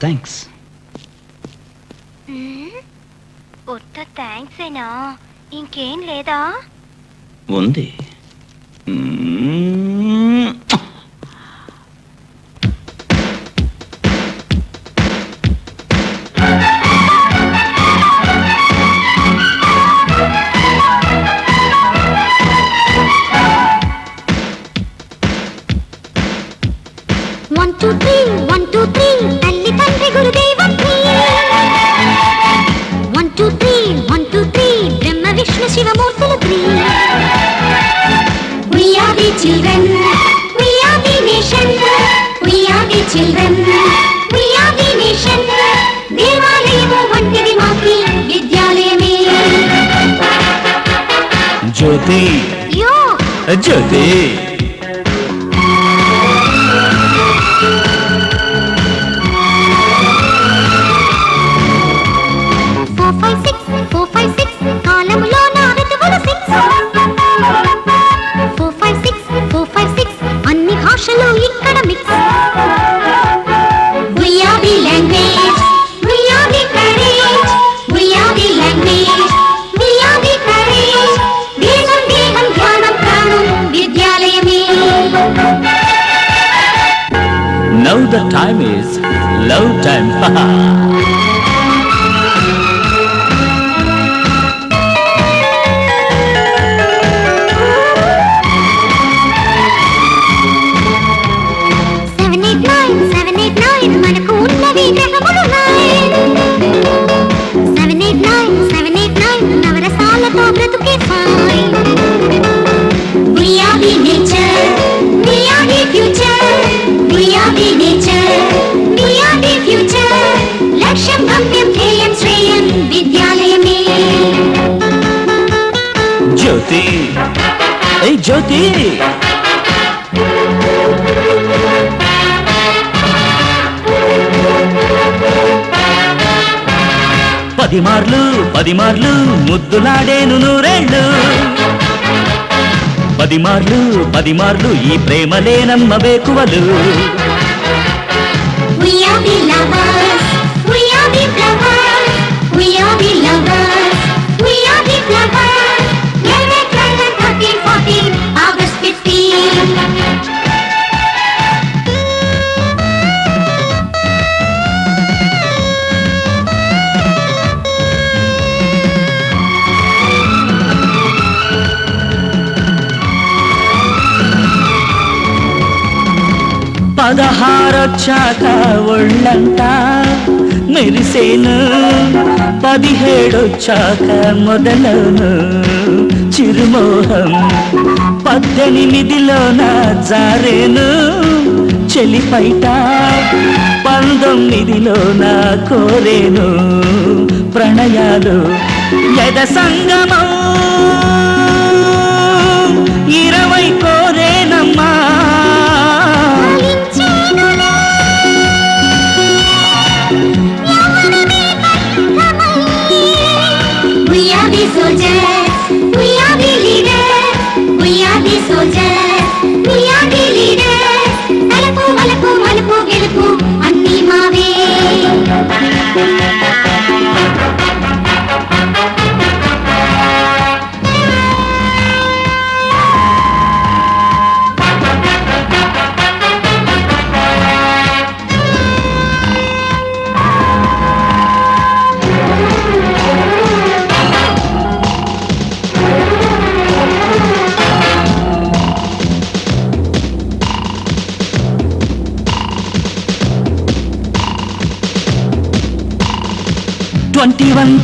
థ్యాంక్స్. ఉత్త థ్యాంక్స్ ఏనా, ఇంకేం లేదా? ఉంది. One, two, three, తల్లి తండ్రి గురుదేవం One, two, three, Brahma Vishnu శివమూర్తులు We are the children, we are the nation, we are the children, we are the nation. దేవాలయము వంటిది మాకి విద్యాలయమే. జ్యోతి యో జ్యోతి కాలములో నా ఋతువులు 456 అన్ని భాషలు ఇక్కడ mix. We are the language, we are the courage, we are the language, we are the courage. దేశం దేహం ధ్యానం ప్రాణం విద్యాలయమే. Now the time is love time. 789 మనకు ఉన్నవి గ్రహములు 789 నవరసాలతో బ్రతుకే fine. We are the nature, we are the future, we are the nature, we are the future. లక్ష్యం గమ్యం ధ్యేయం శ్రేయం విద్యాలయమే. జ్యోతి ఏ జ్యోతి పది మార్లు ముద్దులాడేను నూరేళ్ళు. 10 మార్లు ఈ ప్రేమ లేనమ్మ వేకువలు. We are the lovers, we are the flowers, we are the lovers, we are the flowers. 11, 12, 13, 14, August 15. పదహారొచ్చాక ఒళ్ళంతా మెరిసేను, 17 మొదలవును చిరుమోహం. 18 జారేను చెలిపైట, 19 కోరేను ప్రణయాలు. యద సంగమం 20 కోరేనమ్మా. We are the soldiers, we are the leaders, we are the soldiers, we are the leaders. తలపు మలుపు మలుపు గెలుపు అన్నీ మావే.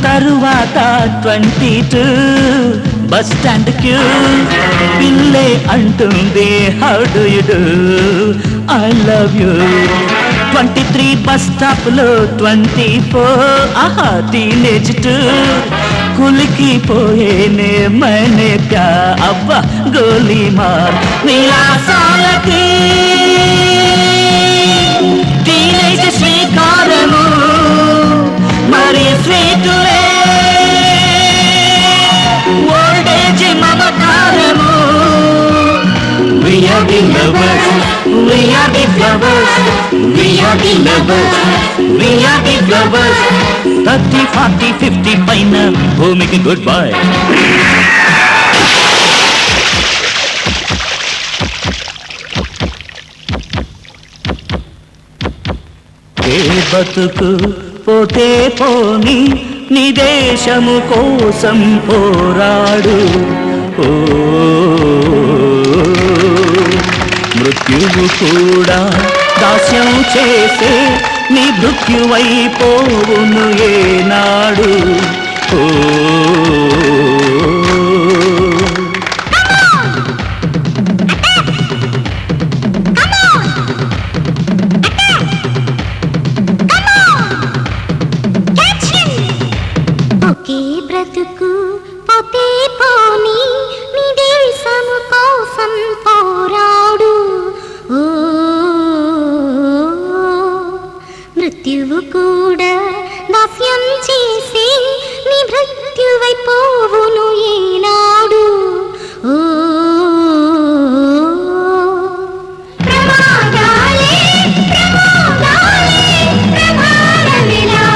తరువాత 22 bus stand queue. పిల్లే అంటుంది how do you do, I love you. 23 bus stop లో 24 ఆహా టీనేజ్ టూర్. కులికిపోయేనే మనే ప్యా అబ్బా గోలీ మార్. విలాసాలకి టీనేజ్ శ్రీకారము మరి స్వీటులే old age మమకారము. We are the lovers, we are the flowers, We are the lovers, we are the lovers. 30, 40, 50 పైన భూమికి గుడ్ బై. ఏ బతుకు పోతే పోని నీ దేశము కోసం పోరాడు. ఓ మృత్యువు కూడా దాస్యం చేసే నీ మృత్యువైపోవును ఏనాడు. ఓ ఒకే బ్రతుకు పోతే పోని నీ దేశము కోసం పోరాడు. ఓ మృత్యువు కూడా దాస్యం చేసి నీ మృత్యువైపోవును ఏనాడు. ఓ ప్రమాదాలే ప్రమాదాలే ప్రమాదమిలా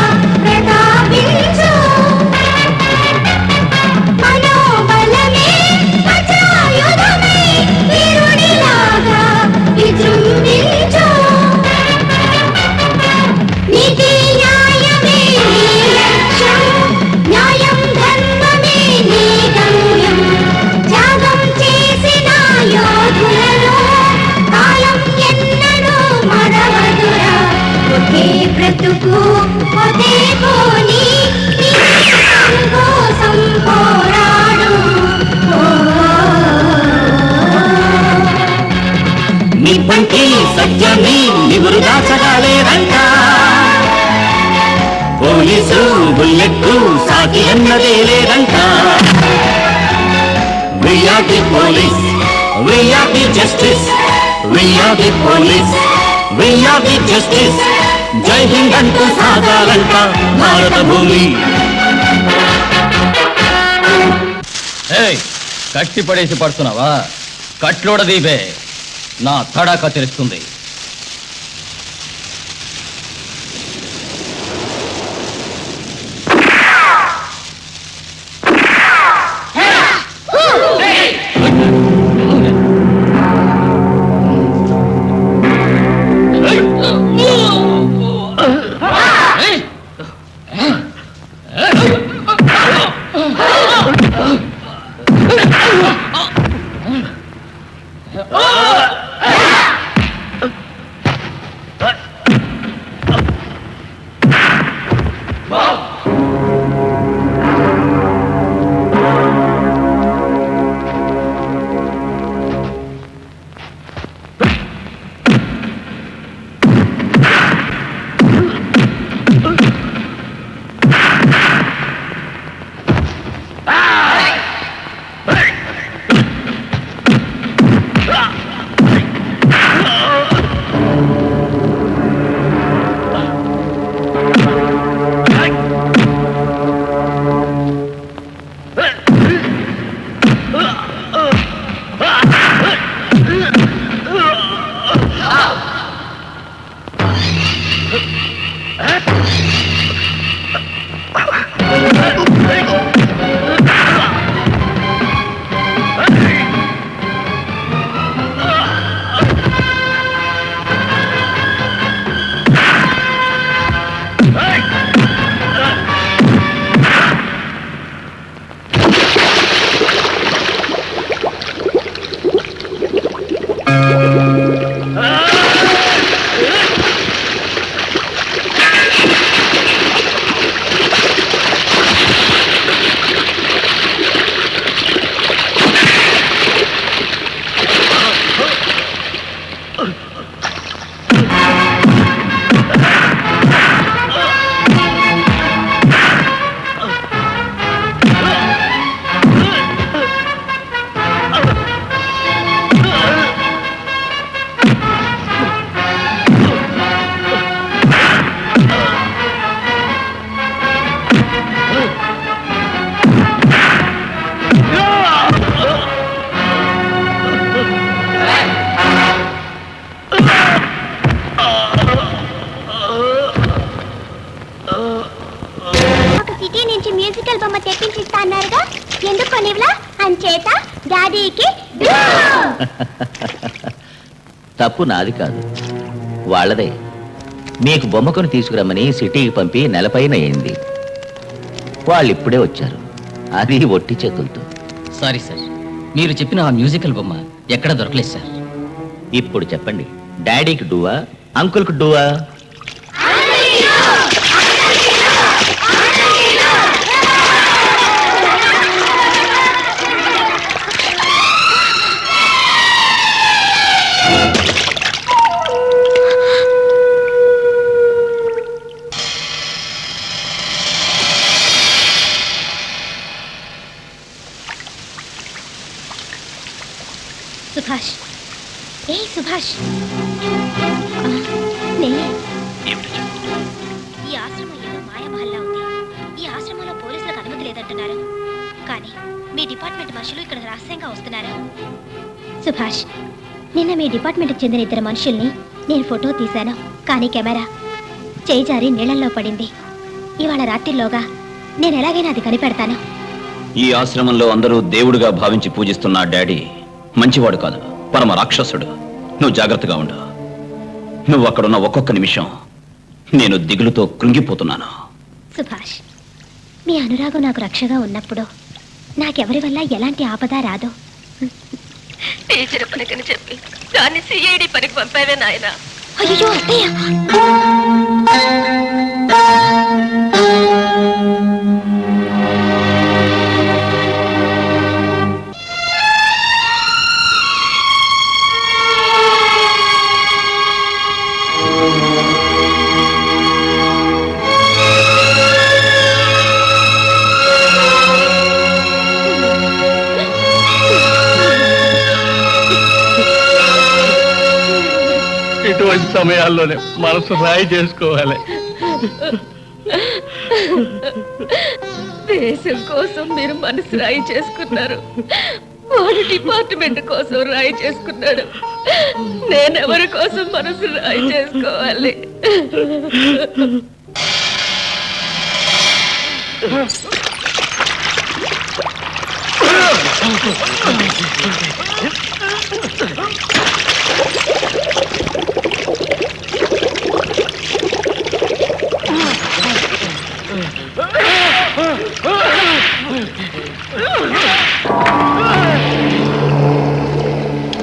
ప్రతాపించు. మనోబలమే వజ్రాయుధమై వీరుడిలాగా విజృంభించు. నీతి న్యాయమే నీ లక్ష్యం, న్యాయం ధర్మమే నీ గమ్యం. త్యాగం చేసిన యోధులను కాలం ఎన్నడూ మరవదురా. ఒకే బ్రతుకు ఒకే పోని నీ దేశం కోసం పోరాడు. నిప్పంటి సత్యాన్ని నివురు దాచగాలేరంట. పోలీసు బుల్లెట్టు సాటి అన్నదే లేదంట. We are the police, we are the justice, we are the police, we are the justice. జై హింద్ అంటూ సాగాలంట భారత భూమి. కట్టి పడేసి పడుతున్నావా? కట్లోడ దీపే నా తడాక తెలుస్తుంది. మ్యూజికల్ బొమ్మ తెప్పించిస్తా అన్నారుగా, ఎందుకు కొనివ్వలా? అంచేత డాడీకి తప్పు నాది కాదు, వాళ్ళదే. మీకు బొమ్మ కొని తీసుకురమ్మని సిటీకి పంపి నెలపైన అయింది. వాళ్ళు ఇప్పుడే వచ్చారు, అది ఒట్టి చేతులతో. సారీ సార్, మీరు చెప్పిన ఆ మ్యూజికల్ బొమ్మ ఎక్కడ దొరకలేదు సార్. ఇప్పుడు చెప్పండి, డాడీకి డూవా, అంకుల్కి డూవా? సుభాష్, ఏ సుభాష్, నేనే. ఈ ఆశ్రమం ఏదో మాయామహల్లా ఉంది. ఈ ఆశ్రమంలో పోలీసులకు అనుమతి లేదంటున్నారు, కానీ మీ డిపార్ట్మెంట్ మనుషులు ఇక్కడ రహస్యంగా వస్తున్నారు. సుభాష్, నిన్న మీ డిపార్ట్మెంట్కి చెందిన 2 మనుషుల్ని నేను ఫోటో తీశాను, కానీ కెమెరా చేయి జారి నీళ్లలో పడింది. ఇవాళ రాత్రిలోగా నేను ఎలాగైనా అది కనిపెడతాను. ఈ ఆశ్రమంలో అందరూ దేవుడిగా భావించి పూజిస్తున్న డాడీ మంచివాడు కాదు, పరమ రాక్షసుడు. నువ్వు జాగ్రత్తగా ఉండు. నువ్వు అక్కడున్న ఒక్కొక్క నిమిషం నేను దిగులుతో కృంగిపోతున్నాను. సుభాష్, మీ అనురాగం నాకు రక్షగా ఉన్నప్పుడు నాకెవరి వల్ల ఎలాంటి ఆపద రాదు. టీచర్ పనికని చెప్పి దాన్ని సిఐడి పనికి పంపావే నాయన. అయ్యో అత్తయ్య, ఇటువంటి సమయాల్లోనే మనసు రాయి చేసుకోవాలి. దేశం కోసం మీరు మనసు రాయి చేసుకున్నారు, వాడు డిపార్ట్మెంట్ కోసం రాయి చేసుకున్నాడు. నేనెవరి కోసం మనసు రాయి చేసుకోవాలి?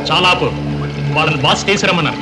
చాలా వాళ్ళని బాస్ తీసుకురమ్మన్నారు.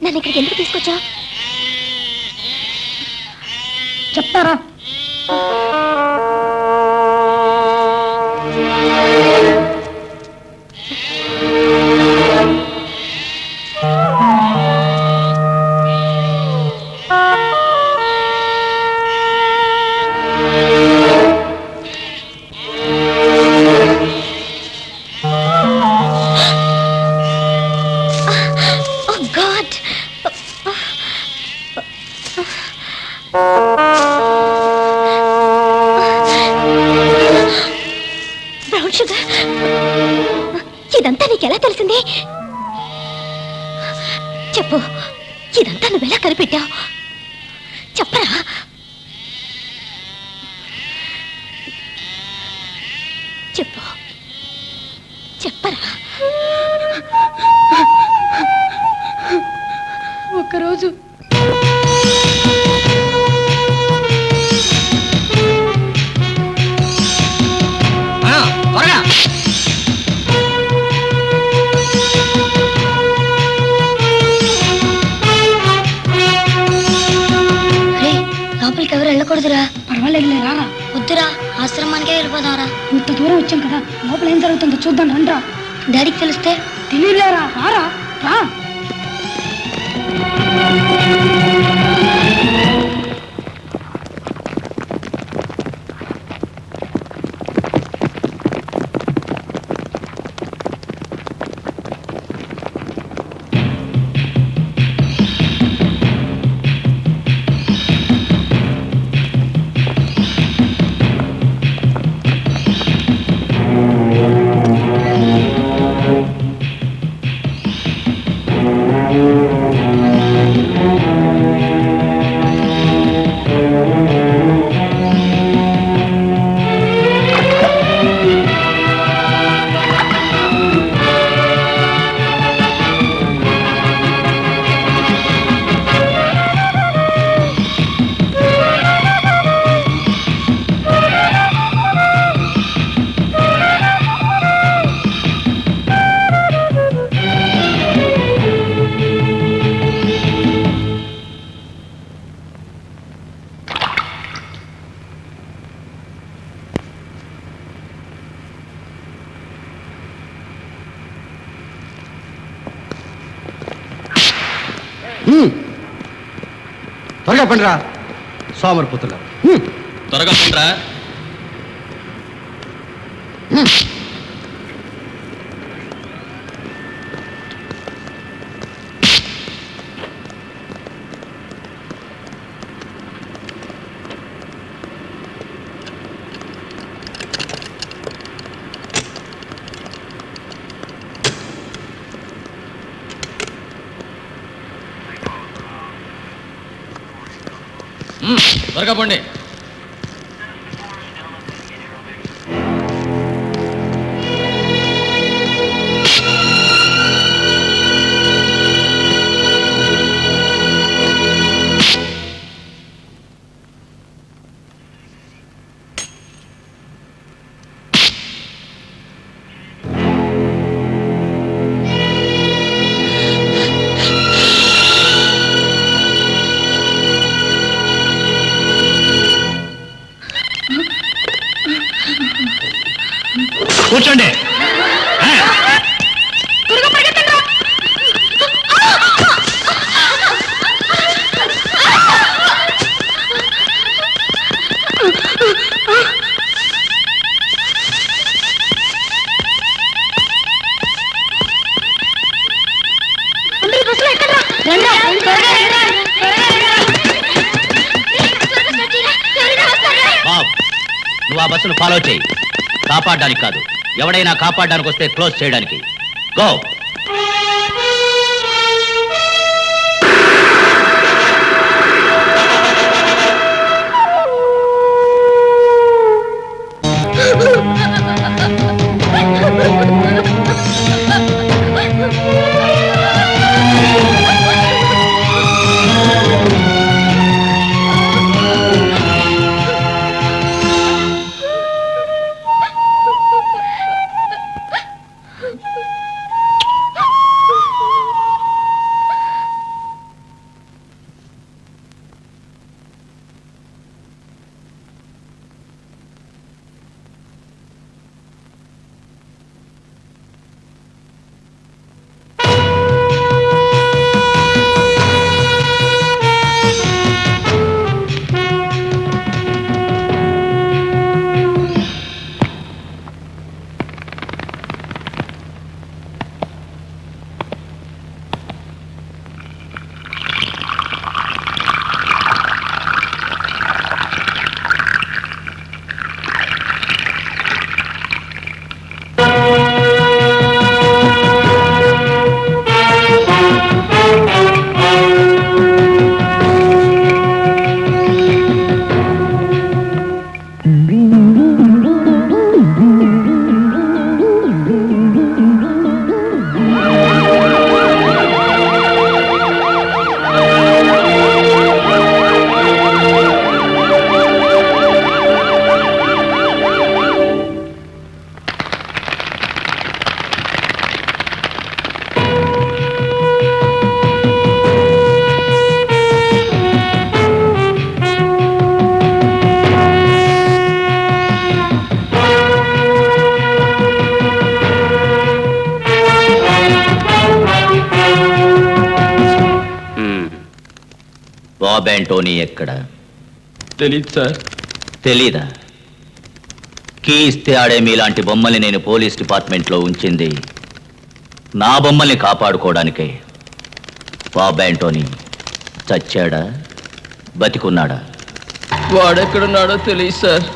నన్ను ఇక్కడికి ఎందుకు తీసుకొచ్చా చెప్తారా? బ్రౌన్ షుగర్, ఇదంతా నీకెలా తెలిసింది? చెప్పు, ఇదంతా నువ్వెలా కనిపెట్టావు? చెప్పరా? లోపలికి ఎవరు వెళ్ళకూడదురా. పర్వాలేదులే రారా. వద్దురా, ఆశ్రమానికే వెళ్ళిపోదాంరా. ఇంత దూరం వచ్చాం కదా, లోపల ఏం జరుగుతుందో చూద్దాం రండ్రా. డాడీకి తెలిస్తే? తెలియలేరా, రారా రా. త్వరగా పండిరా సోమరిపోతున్నా. త్వరగా పండ్రా. త్వరగా పండి. కూర్చోండి. బాబ్, నువ్వు ఆ బస్సును ఫాలో చేయి. కాపాడడానికి కాదు, ఎవడైనా కాపాడడానికి వస్తే క్లోజ్ చేయడానికి. గో. బాబ్ యాంటోనీ ఎక్కడ? తెలీదు సార్. తెలీదా? కీ ఇస్తే ఆడే మీలాంటి బొమ్మల్ని నేను పోలీస్ డిపార్ట్మెంట్లో ఉంచింది నా బొమ్మల్ని కాపాడుకోవడానికే. Bob Anthony చచ్చాడా బతికున్నాడా? వాడెక్కడున్నాడో తెలియదు సార్,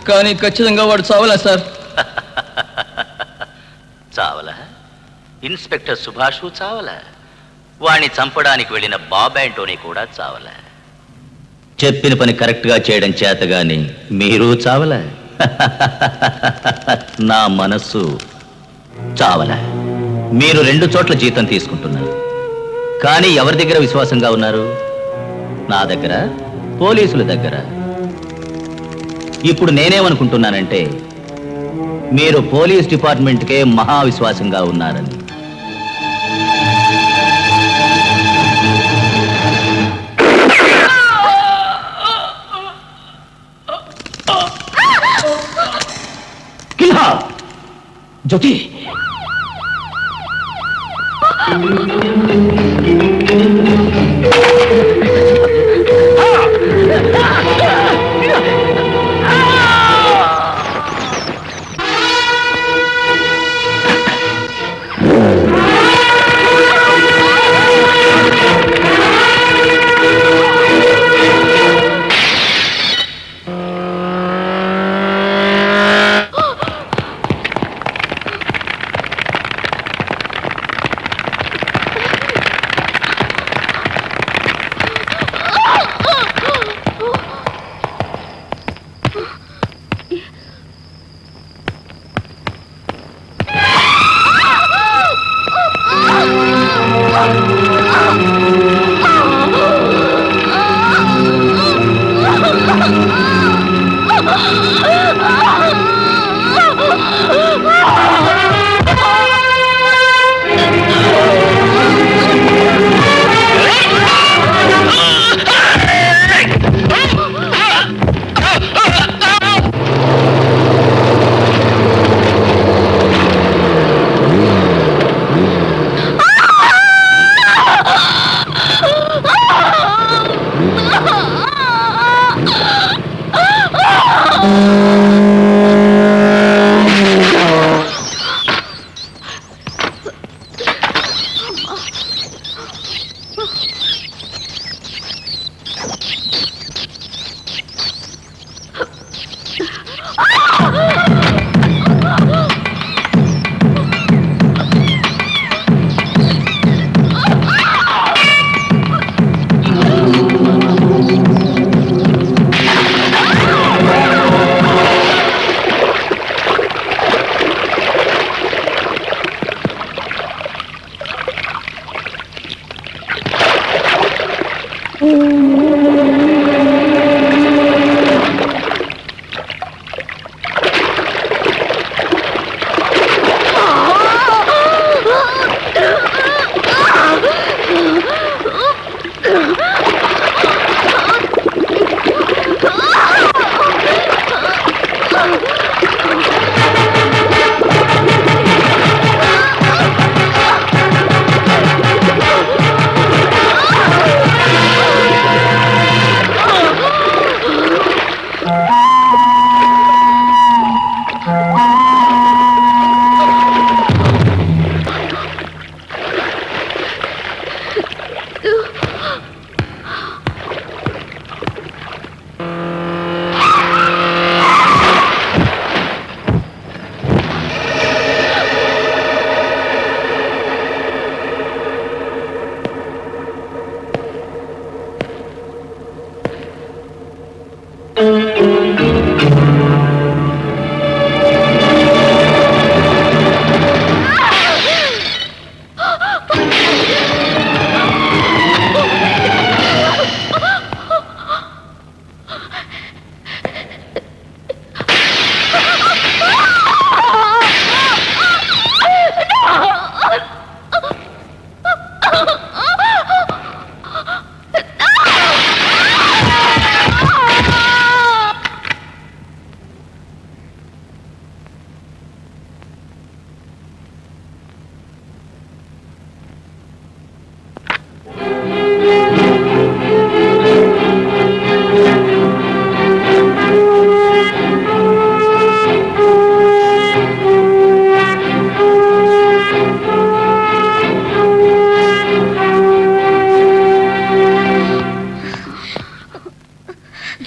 కానీ ఖచ్చితంగా వాడు చావలా సార్. చావలా? ఇన్స్పెక్టర్ సుభాష్ చావలా? వాణ్ణి చంపడానికి వెళ్ళిన బాబ్ యాంటోనీ కూడా చావలా? చెప్పిన పని కరెక్ట్గా చేయడం చేతగాని మీరు చావలా? నా మనస్సు చావలా? మీరు 2 చోట్ల జీతం తీసుకుంటున్నారు, కానీ ఎవరి దగ్గర విశ్వాసంగా ఉన్నారు? నా దగ్గర, పోలీసుల దగ్గర. ఇప్పుడు నేనేమనుకుంటున్నానంటే మీరు పోలీస్ డిపార్ట్మెంట్కే మహావిశ్వాసంగా ఉన్నారని. జ్యోతి,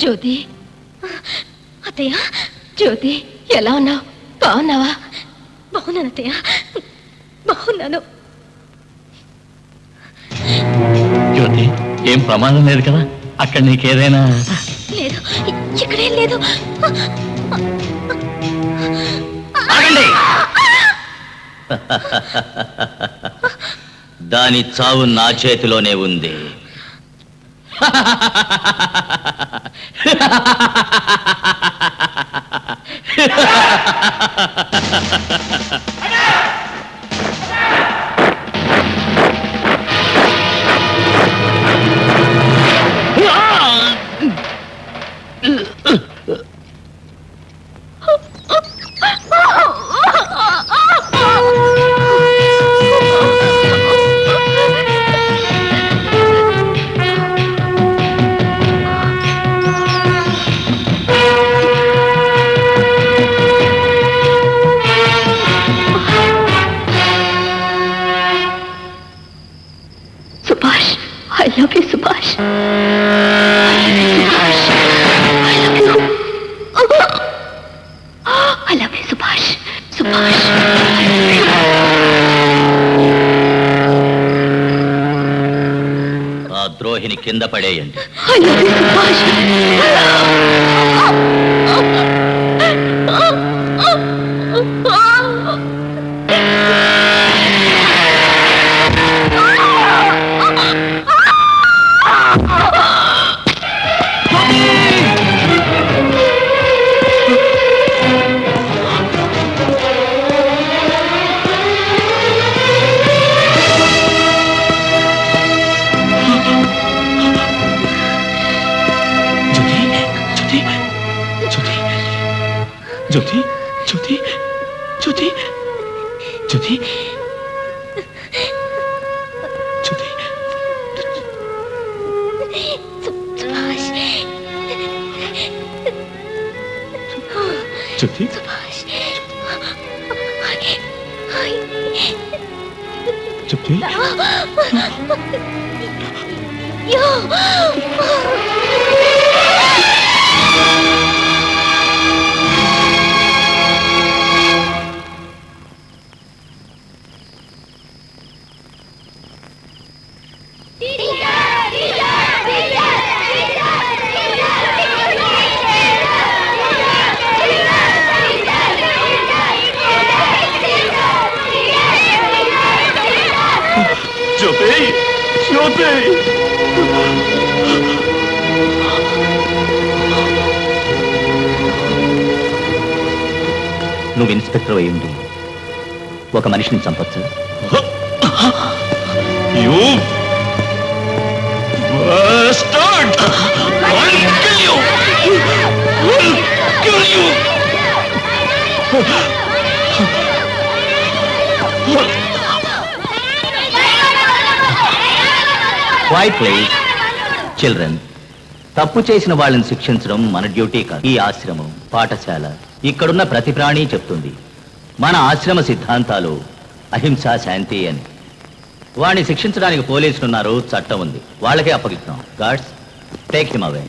జ్యోతి అత్తయ్య, జ్యోతి ఎలా ఉన్నావు? బాగున్నావా? బాగున్నాను అత్తయ్య, బాగున్నాను. జ్యోతి, ఏం ప్రమాదం లేదు కదా? అక్కడ నీకేదైనా? లేదు, ఇక్కడేం లేదు. ఆగండి! దాని చావు నా చేతిలోనే ఉంది. Subhash, I love you Subhash. I love you Subhash. Subhash, ఆ ద్రోహిని కింద పడేయండి. I love you Subhash. Jyoti, Jyoti, Jyoti, Jyoti, Jyoti, Subhash, Jyoti, Subhash, Jyoti. Yo. Jyoti, జ్యోతి. నువ్వు ఇన్స్పెక్టర్ అయ్యుండి ఒక మనిషిని చంపొచ్చు. You bastard! I'll kill you! I'll kill you! Quiet please. Children, తప్పు చేసిన వాళ్ళని శిక్షించడం మన డ్యూటీ కాదు. ఈ ఆశ్రమం, పాఠశాల, ఇక్కడున్న ప్రతి ప్రాణి చెప్తుంది మన ఆశ్రమ సిద్ధాంతాలు అహింస, శాంతి అని. వాడిని శిక్షించడానికి పోలీసులు ఉన్నారు, చట్టం ఉంది, వాళ్ళకే అప్పగిస్తాం. Guards, take him away.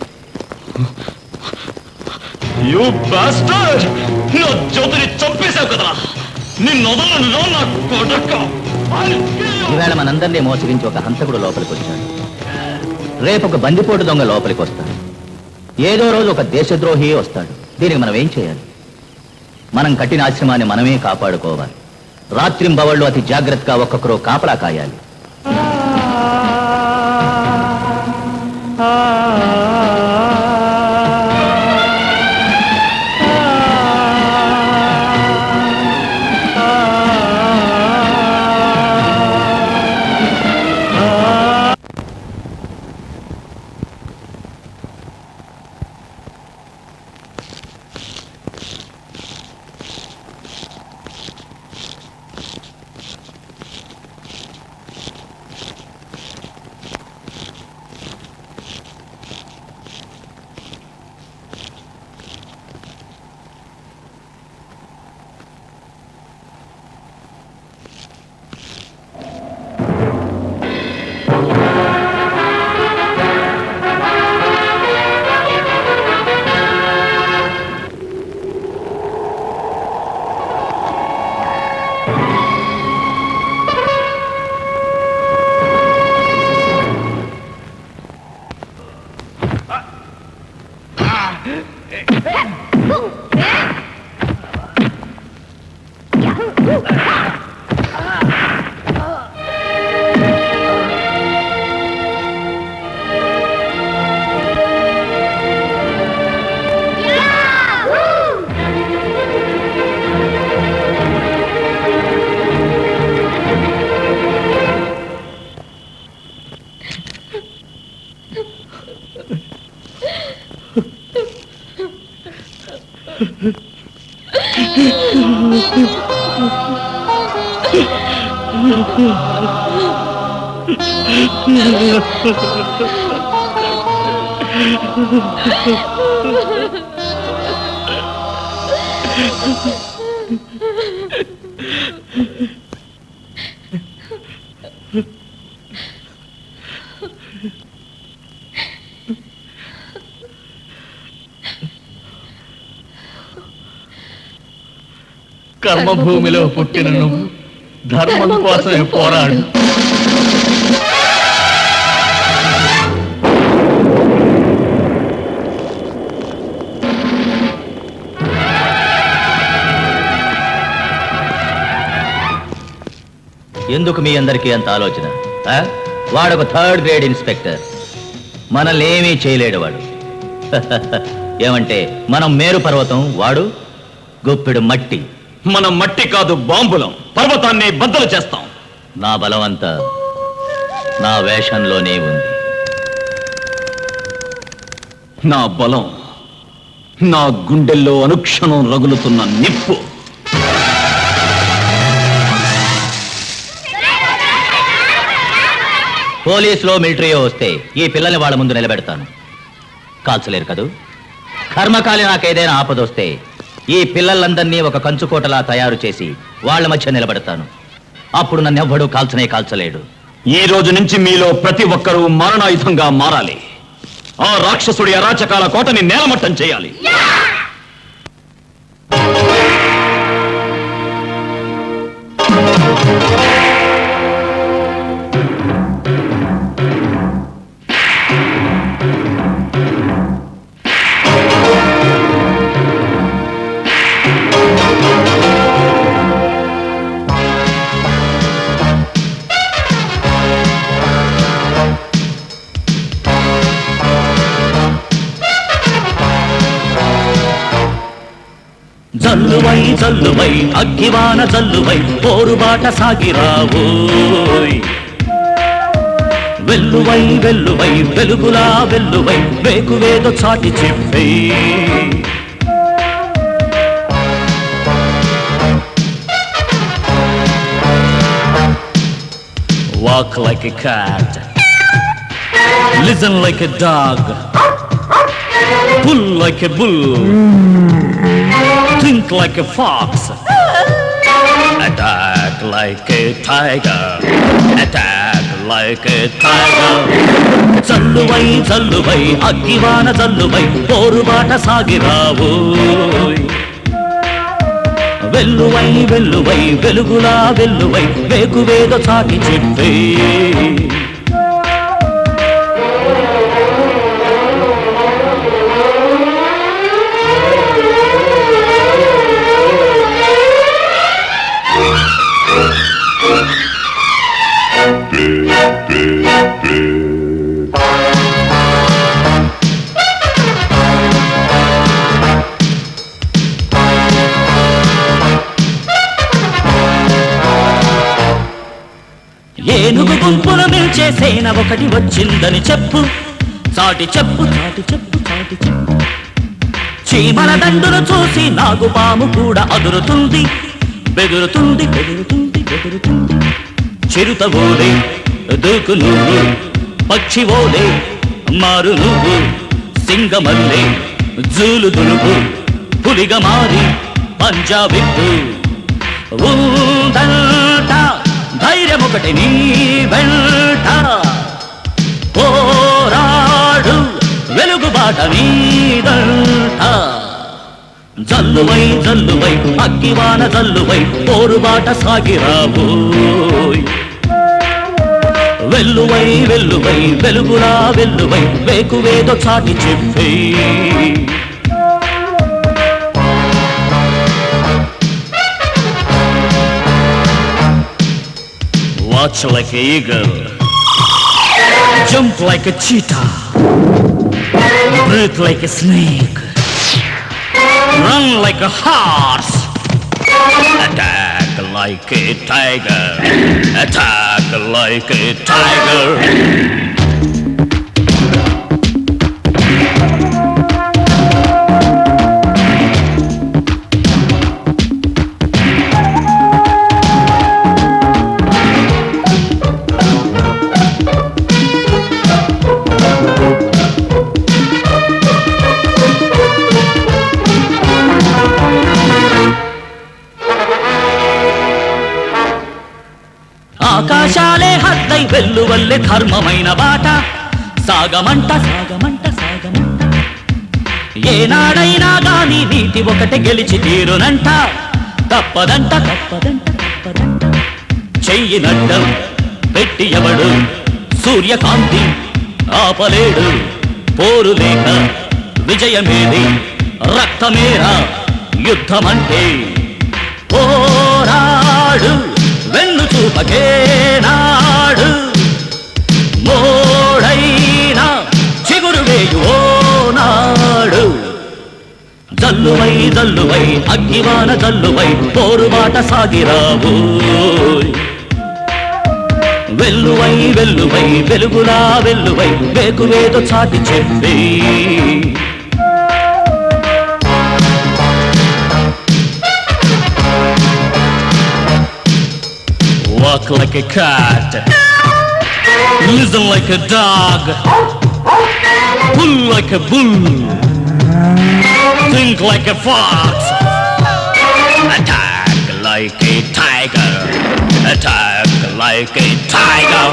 You bastard! నా జ్యోతిని చంపేశావు కదా, నిన్ను వదలను నా కొడుకు. ఈవేళ మనందరినీ మోసగించి ఒక హంతకుడు లోపలికి వచ్చాడు. రేపు ఒక బందిపోటు దొంగ లోపలికి వస్తాడు. ఏదో రోజు ఒక దేశద్రోహి వస్తాడు. దీనికి మనం ఏం చేయాలి? మనం కట్టిన ఆశ్రమాన్ని మనమే కాపాడుకోవాలి. రాత్రింబవళ్ళు అతి జాగ్రత్తగా ఒక్కొక్కరు కాపలా కాయాలి. కర్మభూమిలో పుట్టిన నువ్వు ధర్మం కోసమే పోరాడు. ఎందుకు మీ అందరికీ అంత ఆలోచన? వాడొక 3rd గ్రేడ్ ఇన్స్పెక్టర్, మనల్ని ఏమీ చేయలేడు వాడు. ఏమంటే మనం మేరు పర్వతం, వాడు గుప్పెడు మట్టి. మనం మట్టి కాదు, బాంబులం. పర్వతాన్ని బద్దలు చేస్తాం. నా బలం అంతా నా వేషంలోనే ఉంది. నా బలం నా గుండెల్లో అనుక్షణం రగులుతున్న నిప్పు. పోలీసులో మిలిటరీయో వస్తే ఈ పిల్లల్ని వాళ్ళ ముందు నిలబెడతాను. కాల్చలేరు కదూ. కర్మకాలి నాకేదైనా ఆపదొస్తే ఈ పిల్లలందరినీ ఒక కంచుకోటలా తయారు చేసి వాళ్ళ మధ్య నిలబెడతాను. అప్పుడు నన్నెవ్వడూ కాల్చలేడు. ఈ రోజు నుంచి మీలో ప్రతి ఒక్కరూ మరణాయుధంగా మారాలి. ఆ రాక్షసుడి అరాచకాల కోటని నేలమట్టం చేయాలి. జల్లువై జల్లువై అగ్గివాన జల్లువై పోరుబాట సాగిరావోయ్. వెల్లువై వెల్లువై వెలుగులా వెల్లువై వేకువేదో చాటి Chennai. Walk like a cat, listen like a dog, pull like a bull, think like a fox, attack like a tiger, attack like a tiger. చల్లువై చల్లువై అగ్గివాన చల్లువై పోరుబాట సాగిరావోయ్. వెల్లువై వెల్లువై వెలుగులా వెల్లువై వేకువేదో చాటి చెప్పే. ఏనుగు గుంపుల మిల్చే సేన ఒకటి వచ్చిందని చెప్పు, చాటి చెప్పు చాటి చెప్పు చాటి చెప్పు. చీమల దండును చూసి నాగుపాము కూడా అదురుతుంది, బెదురుతుంది బెదురుతుంది బెదురుతుంది. చిరుత ఓలే దూకు నువ్వు, పక్షి ఓలే మారు నువ్వు, సింగమల్లే జూలు దులుపు, పులిగా మారి పంజాబిట్టు. ధైర్యం ఒకటి నీ వెంట, పోరాడు వెలుగుబాట నీదంట. జల్లువై జల్లువై అగ్గివాన జల్లువై పోరుబాట సాగిరావోయ్. వెల్లువై వెల్లువై వెలుగులా వెల్లువై వేకువేదో చాటి చెప్పే Watch like an eagle, jump like a cheetah, breathe like a snake, run like a horse, attack like a tiger, attack like a tiger. ఆకాశాలే హద్దై వెల్లువల్లే ధర్మమైన బాట సాగమంట సాగమంట సాగమంట ఏనాడైనా గాని నీతి ఒకటి గెలిచి తీరునంట తప్పదంట తప్పదంట తప్పదంట చెయ్యినడ్డం పెట్టి ఎవడు సూర్యకాంతి ఆపలేడు పోరు లేక విజయమేది రక్తమేరా యుద్ధమంటే పోరాడు వెన్ను చూపకే నాడు మోడైనా చిగురు వేయు నాడు జల్లువై జల్లువై అగ్గివాన జల్లువై పోరుబాట సాగిరావు వెల్లువై వెల్లువై వెలుగులా వెల్లువై వేకువేదో చాటి చెప్పే Walk like a cat, listen like a dog, pull like a bull, think like a fox, attack like a tiger, attack like a tiger.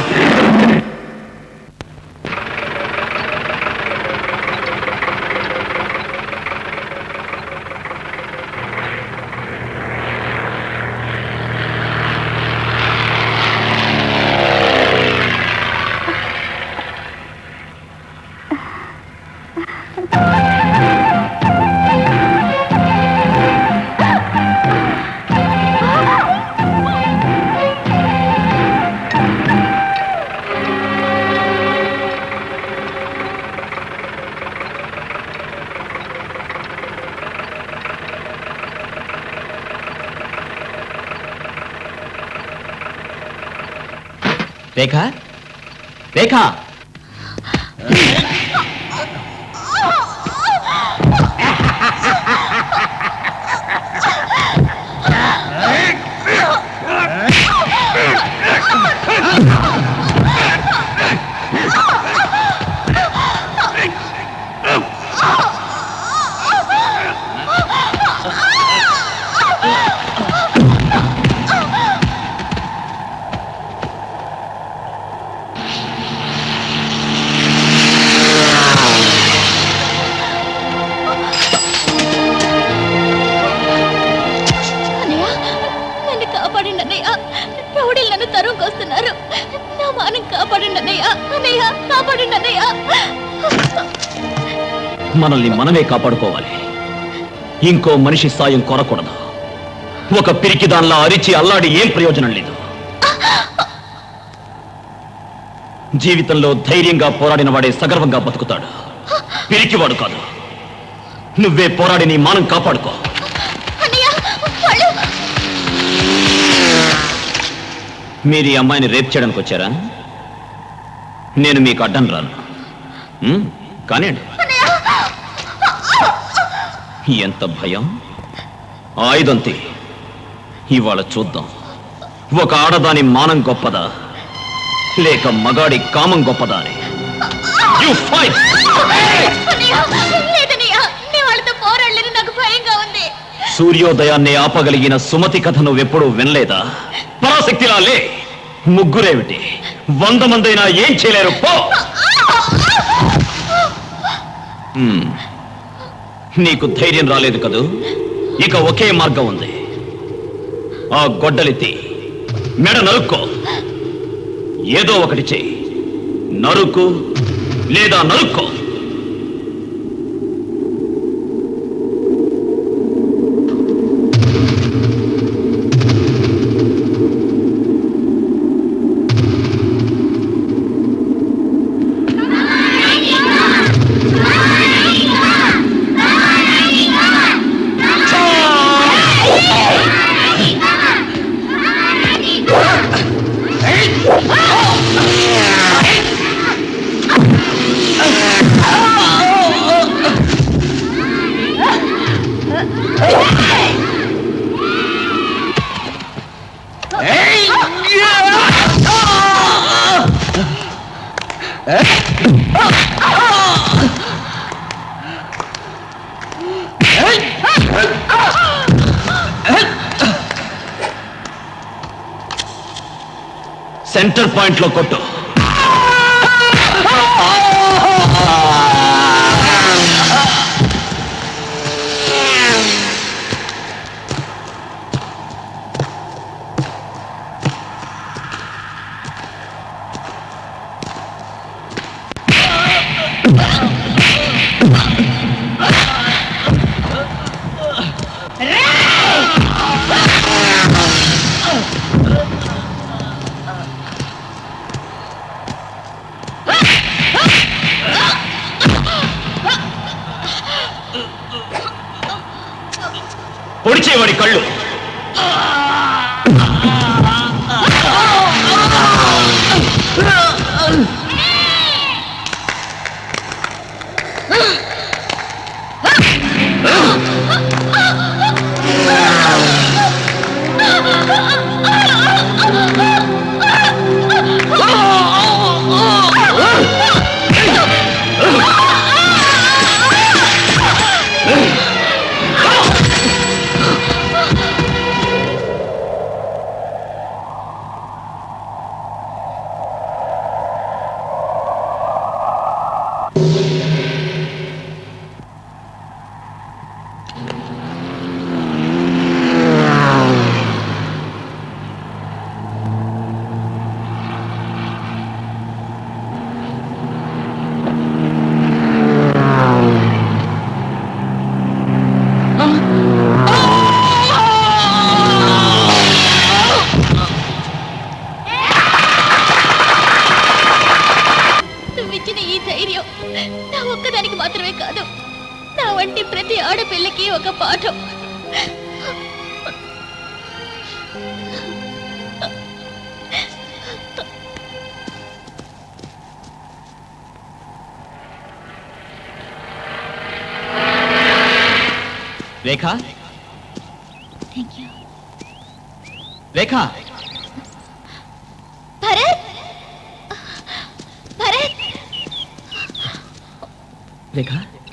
రేఖా రేఖా మనల్ని మనమే కాపాడుకోవాలి. ఇంకో మనిషి సాయం కోరకూడదు. ఒక పిరికిదాన్లా అరిచి అల్లాడి ఏం ప్రయోజనం లేదు. జీవితంలో ధైర్యంగా పోరాడిన వాడే సగర్వంగా బతుకుతాడు. పిరికివాడు కాదు. నువ్వే పోరాడి నీ మానం కాపాడుకో. మీరు ఈ అమ్మాయిని రేప్ చేయడానికి వచ్చారా? నేను మీకు అడ్డం రాను. కానివ్వండి. ఎంత భయం! ఆయుధం తీ. ఇవాళ చూద్దాం, ఒక ఆడదాని మానం గొప్పదా లేక మగాడి కామం గొప్పదా అని. సూర్యోదయాన్ని ఆపగలిగిన సుమతి కథ నువ్వెప్పుడూ వినలేదా? పరాశక్తిలా లే. ముగ్గురేమిటి, 100 మందైనా ఏం చేయలేరు. పో. నీకు ధైర్యం రాలేదు కదూ? ఇక ఒకే మార్గం ఉంది. ఆ గొడ్డలిత్తి మెడ నరుక్కో. ఏదో ఒకటి చెయ్యి. నరుకు లేదా నరుక్కో. సెంటర్ పాయింట్ లో కొట్టు. పొడిచేవాడి కళ్ళు. నువ్విచ్చిన ఈ ధైర్యం నా ఒక్కదానికి మాత్రమే కాదు, నా వంటి ప్రతి ఆడపిల్లకి ఒక పాఠం. రేఖ, థ్యాంక్ యూ. రేఖ, భరత్, భరత్. రేఖ,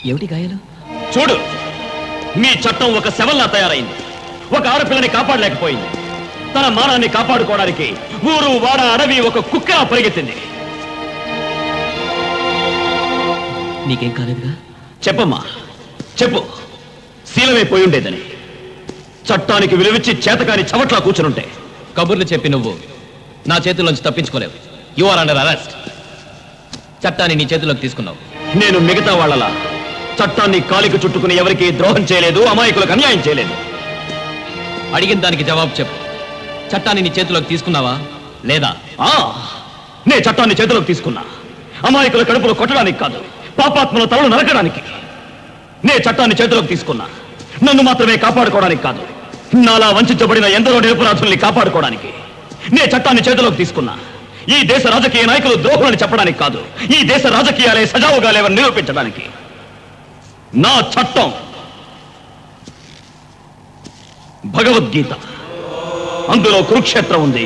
ఏమిటి గాయాలు? చూడు, మీ చట్టం ఒక శవంలా తయారైంది. ఒక ఆడపిల్లని కాపాడలేకపోయింది. తన మానాన్ని కాపాడుకోవడానికి ఊరు వాడ అడవి ఒక కుక్కలా పరిగెత్తింది. నీకేం కాలేదుగా? చెప్పమ్మా, చెప్పు. శీలమైపోయి ఉండేదని చట్టానికి విలువిచ్చి చేతకాని చవట్లా కూర్చునుంటే. కబుర్లు చెప్పి నువ్వు నా చేతుల్లోంచి తప్పించుకోలేవు. You are under arrest. చట్టాన్ని నీ చేతిలోకి తీసుకున్నావు. నేను మిగతా వాళ్ళలా చట్టాన్ని కాలికి చుట్టుకుని ఎవరికి ద్రోహం చేయలేదు, అమాయకులకు అన్యాయం చేయలేదు. అడిగిన దానికి జవాబు చెప్పు. చట్టాన్ని నీ చేతిలోకి తీసుకున్నావా లేదా? నే చట్టాన్ని చేతిలోకి తీసుకున్నా. అమాయకుల కడుపులో కొట్టడానికి కాదు, పాపాత్మల తలను నరకడానికి. నే చట్టాన్ని చేతిలోకి తీసుకున్నా. నన్ను మాత్రమే కాపాడుకోవడానికి కాదు, నాలా వంచబడిన ఎందరో నిరపరాధుల్ని కాపాడుకోవడానికి. నే చట్టాన్ని చేతిలోకి తీసుకున్నా. ఈ దేశ రాజకీయ నాయకులు ద్రోహులని చెప్పడానికి కాదు, ఈ దేశ రాజకీయాలే సజావుగా లేవని నిరూపించడానికి. నా చట్టం భగవద్గీత. అందులో కురుక్షేత్రం ఉంది,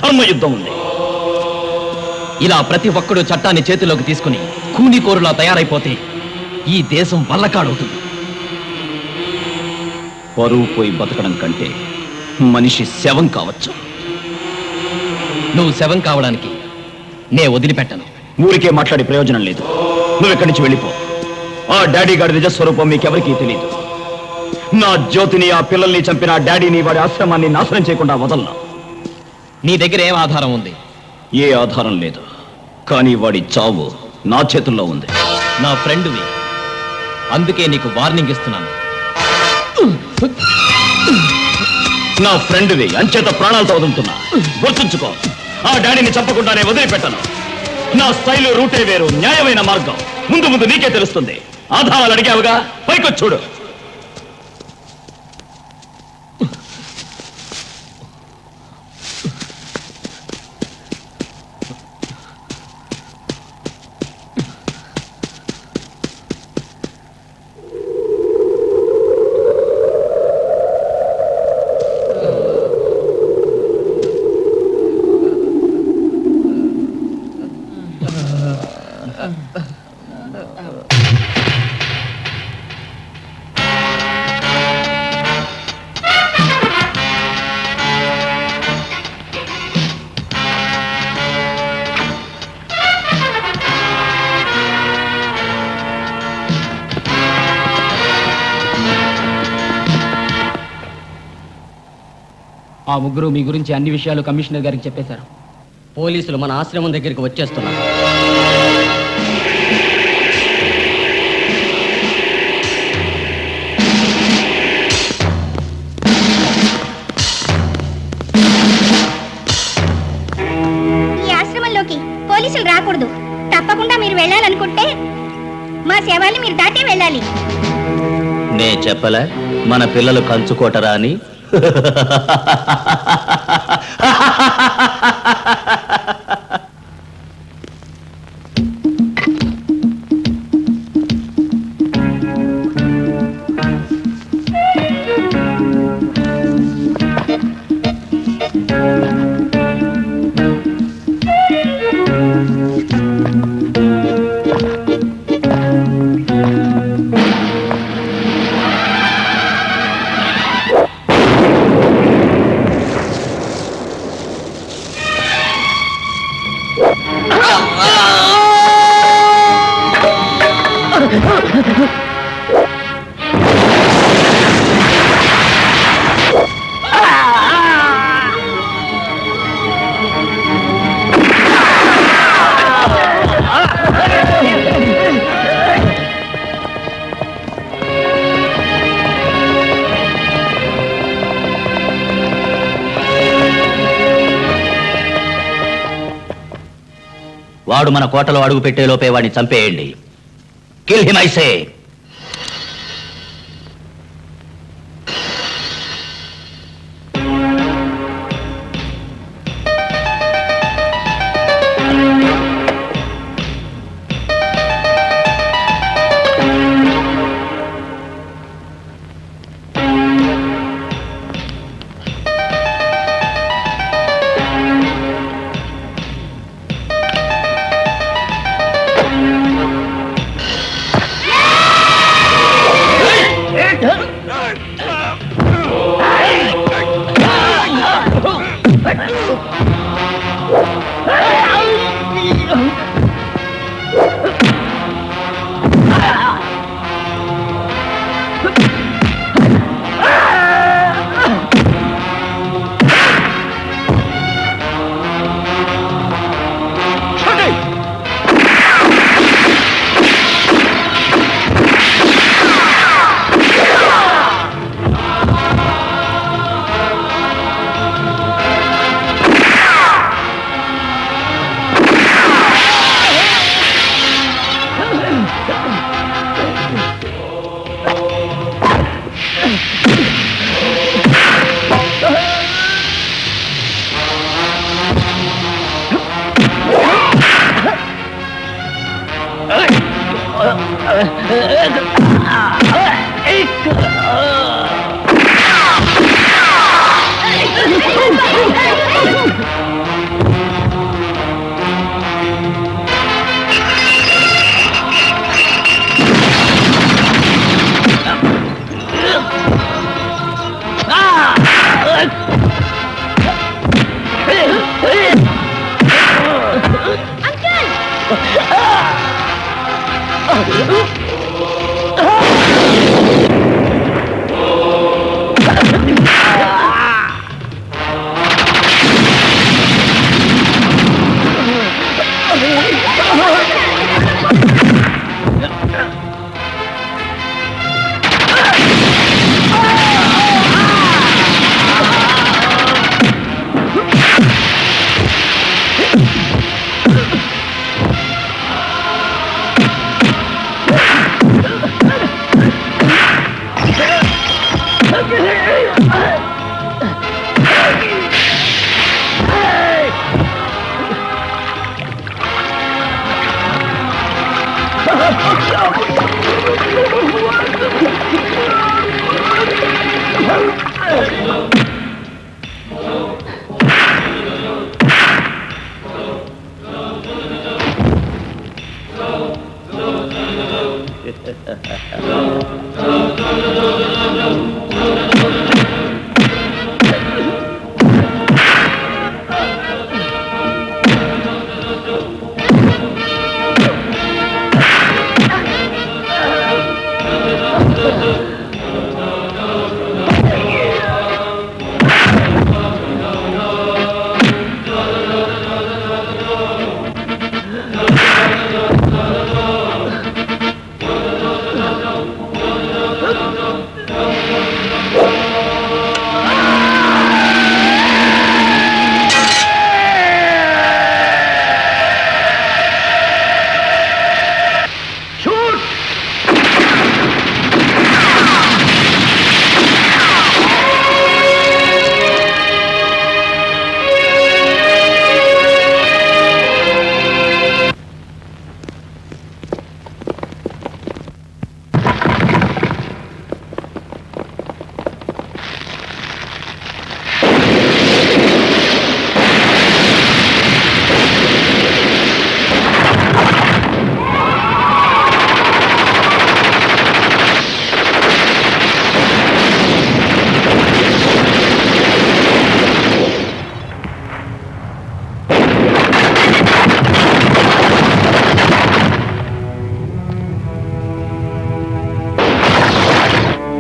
ధర్మయుద్ధం ఉంది. ఇలా ప్రతి ఒక్కడూ చట్టాన్ని చేతిలోకి తీసుకుని కూనికోరులా తయారైపోతే ఈ దేశం వల్లకాడవుతుంది. పరువు పోయి బతకడం కంటే మనిషి శవం కావచ్చు. నువ్వు శవం కావడానికి నే వదిలిపెట్టను. ఊరికే మాట్లాడే ప్రయోజనం లేదు. నువ్వు ఇక్కడి నుంచి వెళ్ళిపో. ఆ డాడీ గారి నిజస్వరూపం మీకెవరికీ తెలియదు. నా జ్యోతిని, ఆ పిల్లల్ని చంపిన డాడీని, వాడి ఆశ్రమాన్ని నాశనం చేయకుండా వదలను. నీ దగ్గర ఏం ఆధారం ఉంది? ఏ ఆధారం లేదు, కానీ వాడి చావు నా చేతుల్లో ఉంది. నా ఫ్రెండ్వి, అందుకే నీకు వార్నింగ్ ఇస్తున్నాను. నా ఫ్రెండ్వి అంచేత ప్రాణాలతో వదులుతున్నా. గుర్తుంచుకో, ఆ డాడీని చంపకుండానే వదిలిపెట్టను. నా స్టైలు రూటే వేరు, న్యాయమైన మార్గం. ముందు ముందు నీకే తెలుస్తుంది. ఆధారాలు అడిగావుగా, పైకొచ్చి చూడు. ఆ ముగ్గురు మీ గురించి అన్ని విషయాలు కమిషనర్ గారికి చెప్పేశారు. పోలీసులు మన ఆశ్రమం దగ్గరికి వచ్చేస్తున్నారు. ఈ ఆశ్రమంలోకి పోలీసులు రాకూడదు. తప్పకుండా మీరు వెళ్ళాలనుకుంటే మా సేవల్ని మీరు దాటే వెళ్ళాలి. నే చెప్పలే మన పిల్లలు కంచుకోటరా అని. వాడు మన కోటలో అడుగు పెట్టే లోపే వాడిని చంపేయండి. Kill him I say. Yeah!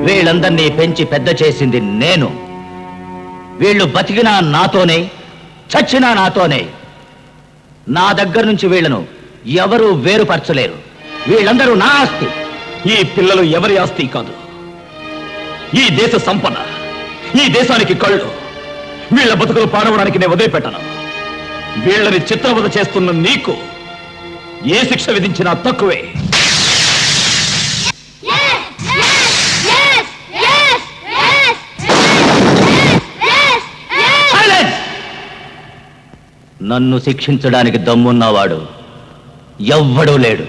వీళ్ళందరినీ పెంచి పెద్ద చేసింది నేను. వీళ్ళు బతికినా నాతోనే, చచ్చినా నాతోనే. నా దగ్గర నుంచి వీళ్ళను ఎవరూ వేరుపరచలేరు. వీళ్ళందరూ నా ఆస్తి. ఈ పిల్లలు ఎవరి ఆస్తి కాదు, ఈ దేశ సంపద, ఈ దేశానికి కళ్ళు. వీళ్ళ బతుకులు పాడవడానికి నేను వదిలిపెట్టను. వీళ్ళని చిత్రవద చేస్తున్న నీకు ఏ శిక్ష విధించినా తక్కువే. నన్ను శిక్షించడానికి దమ్మున్నవాడు ఎవ్వడూ లేడు.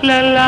లలా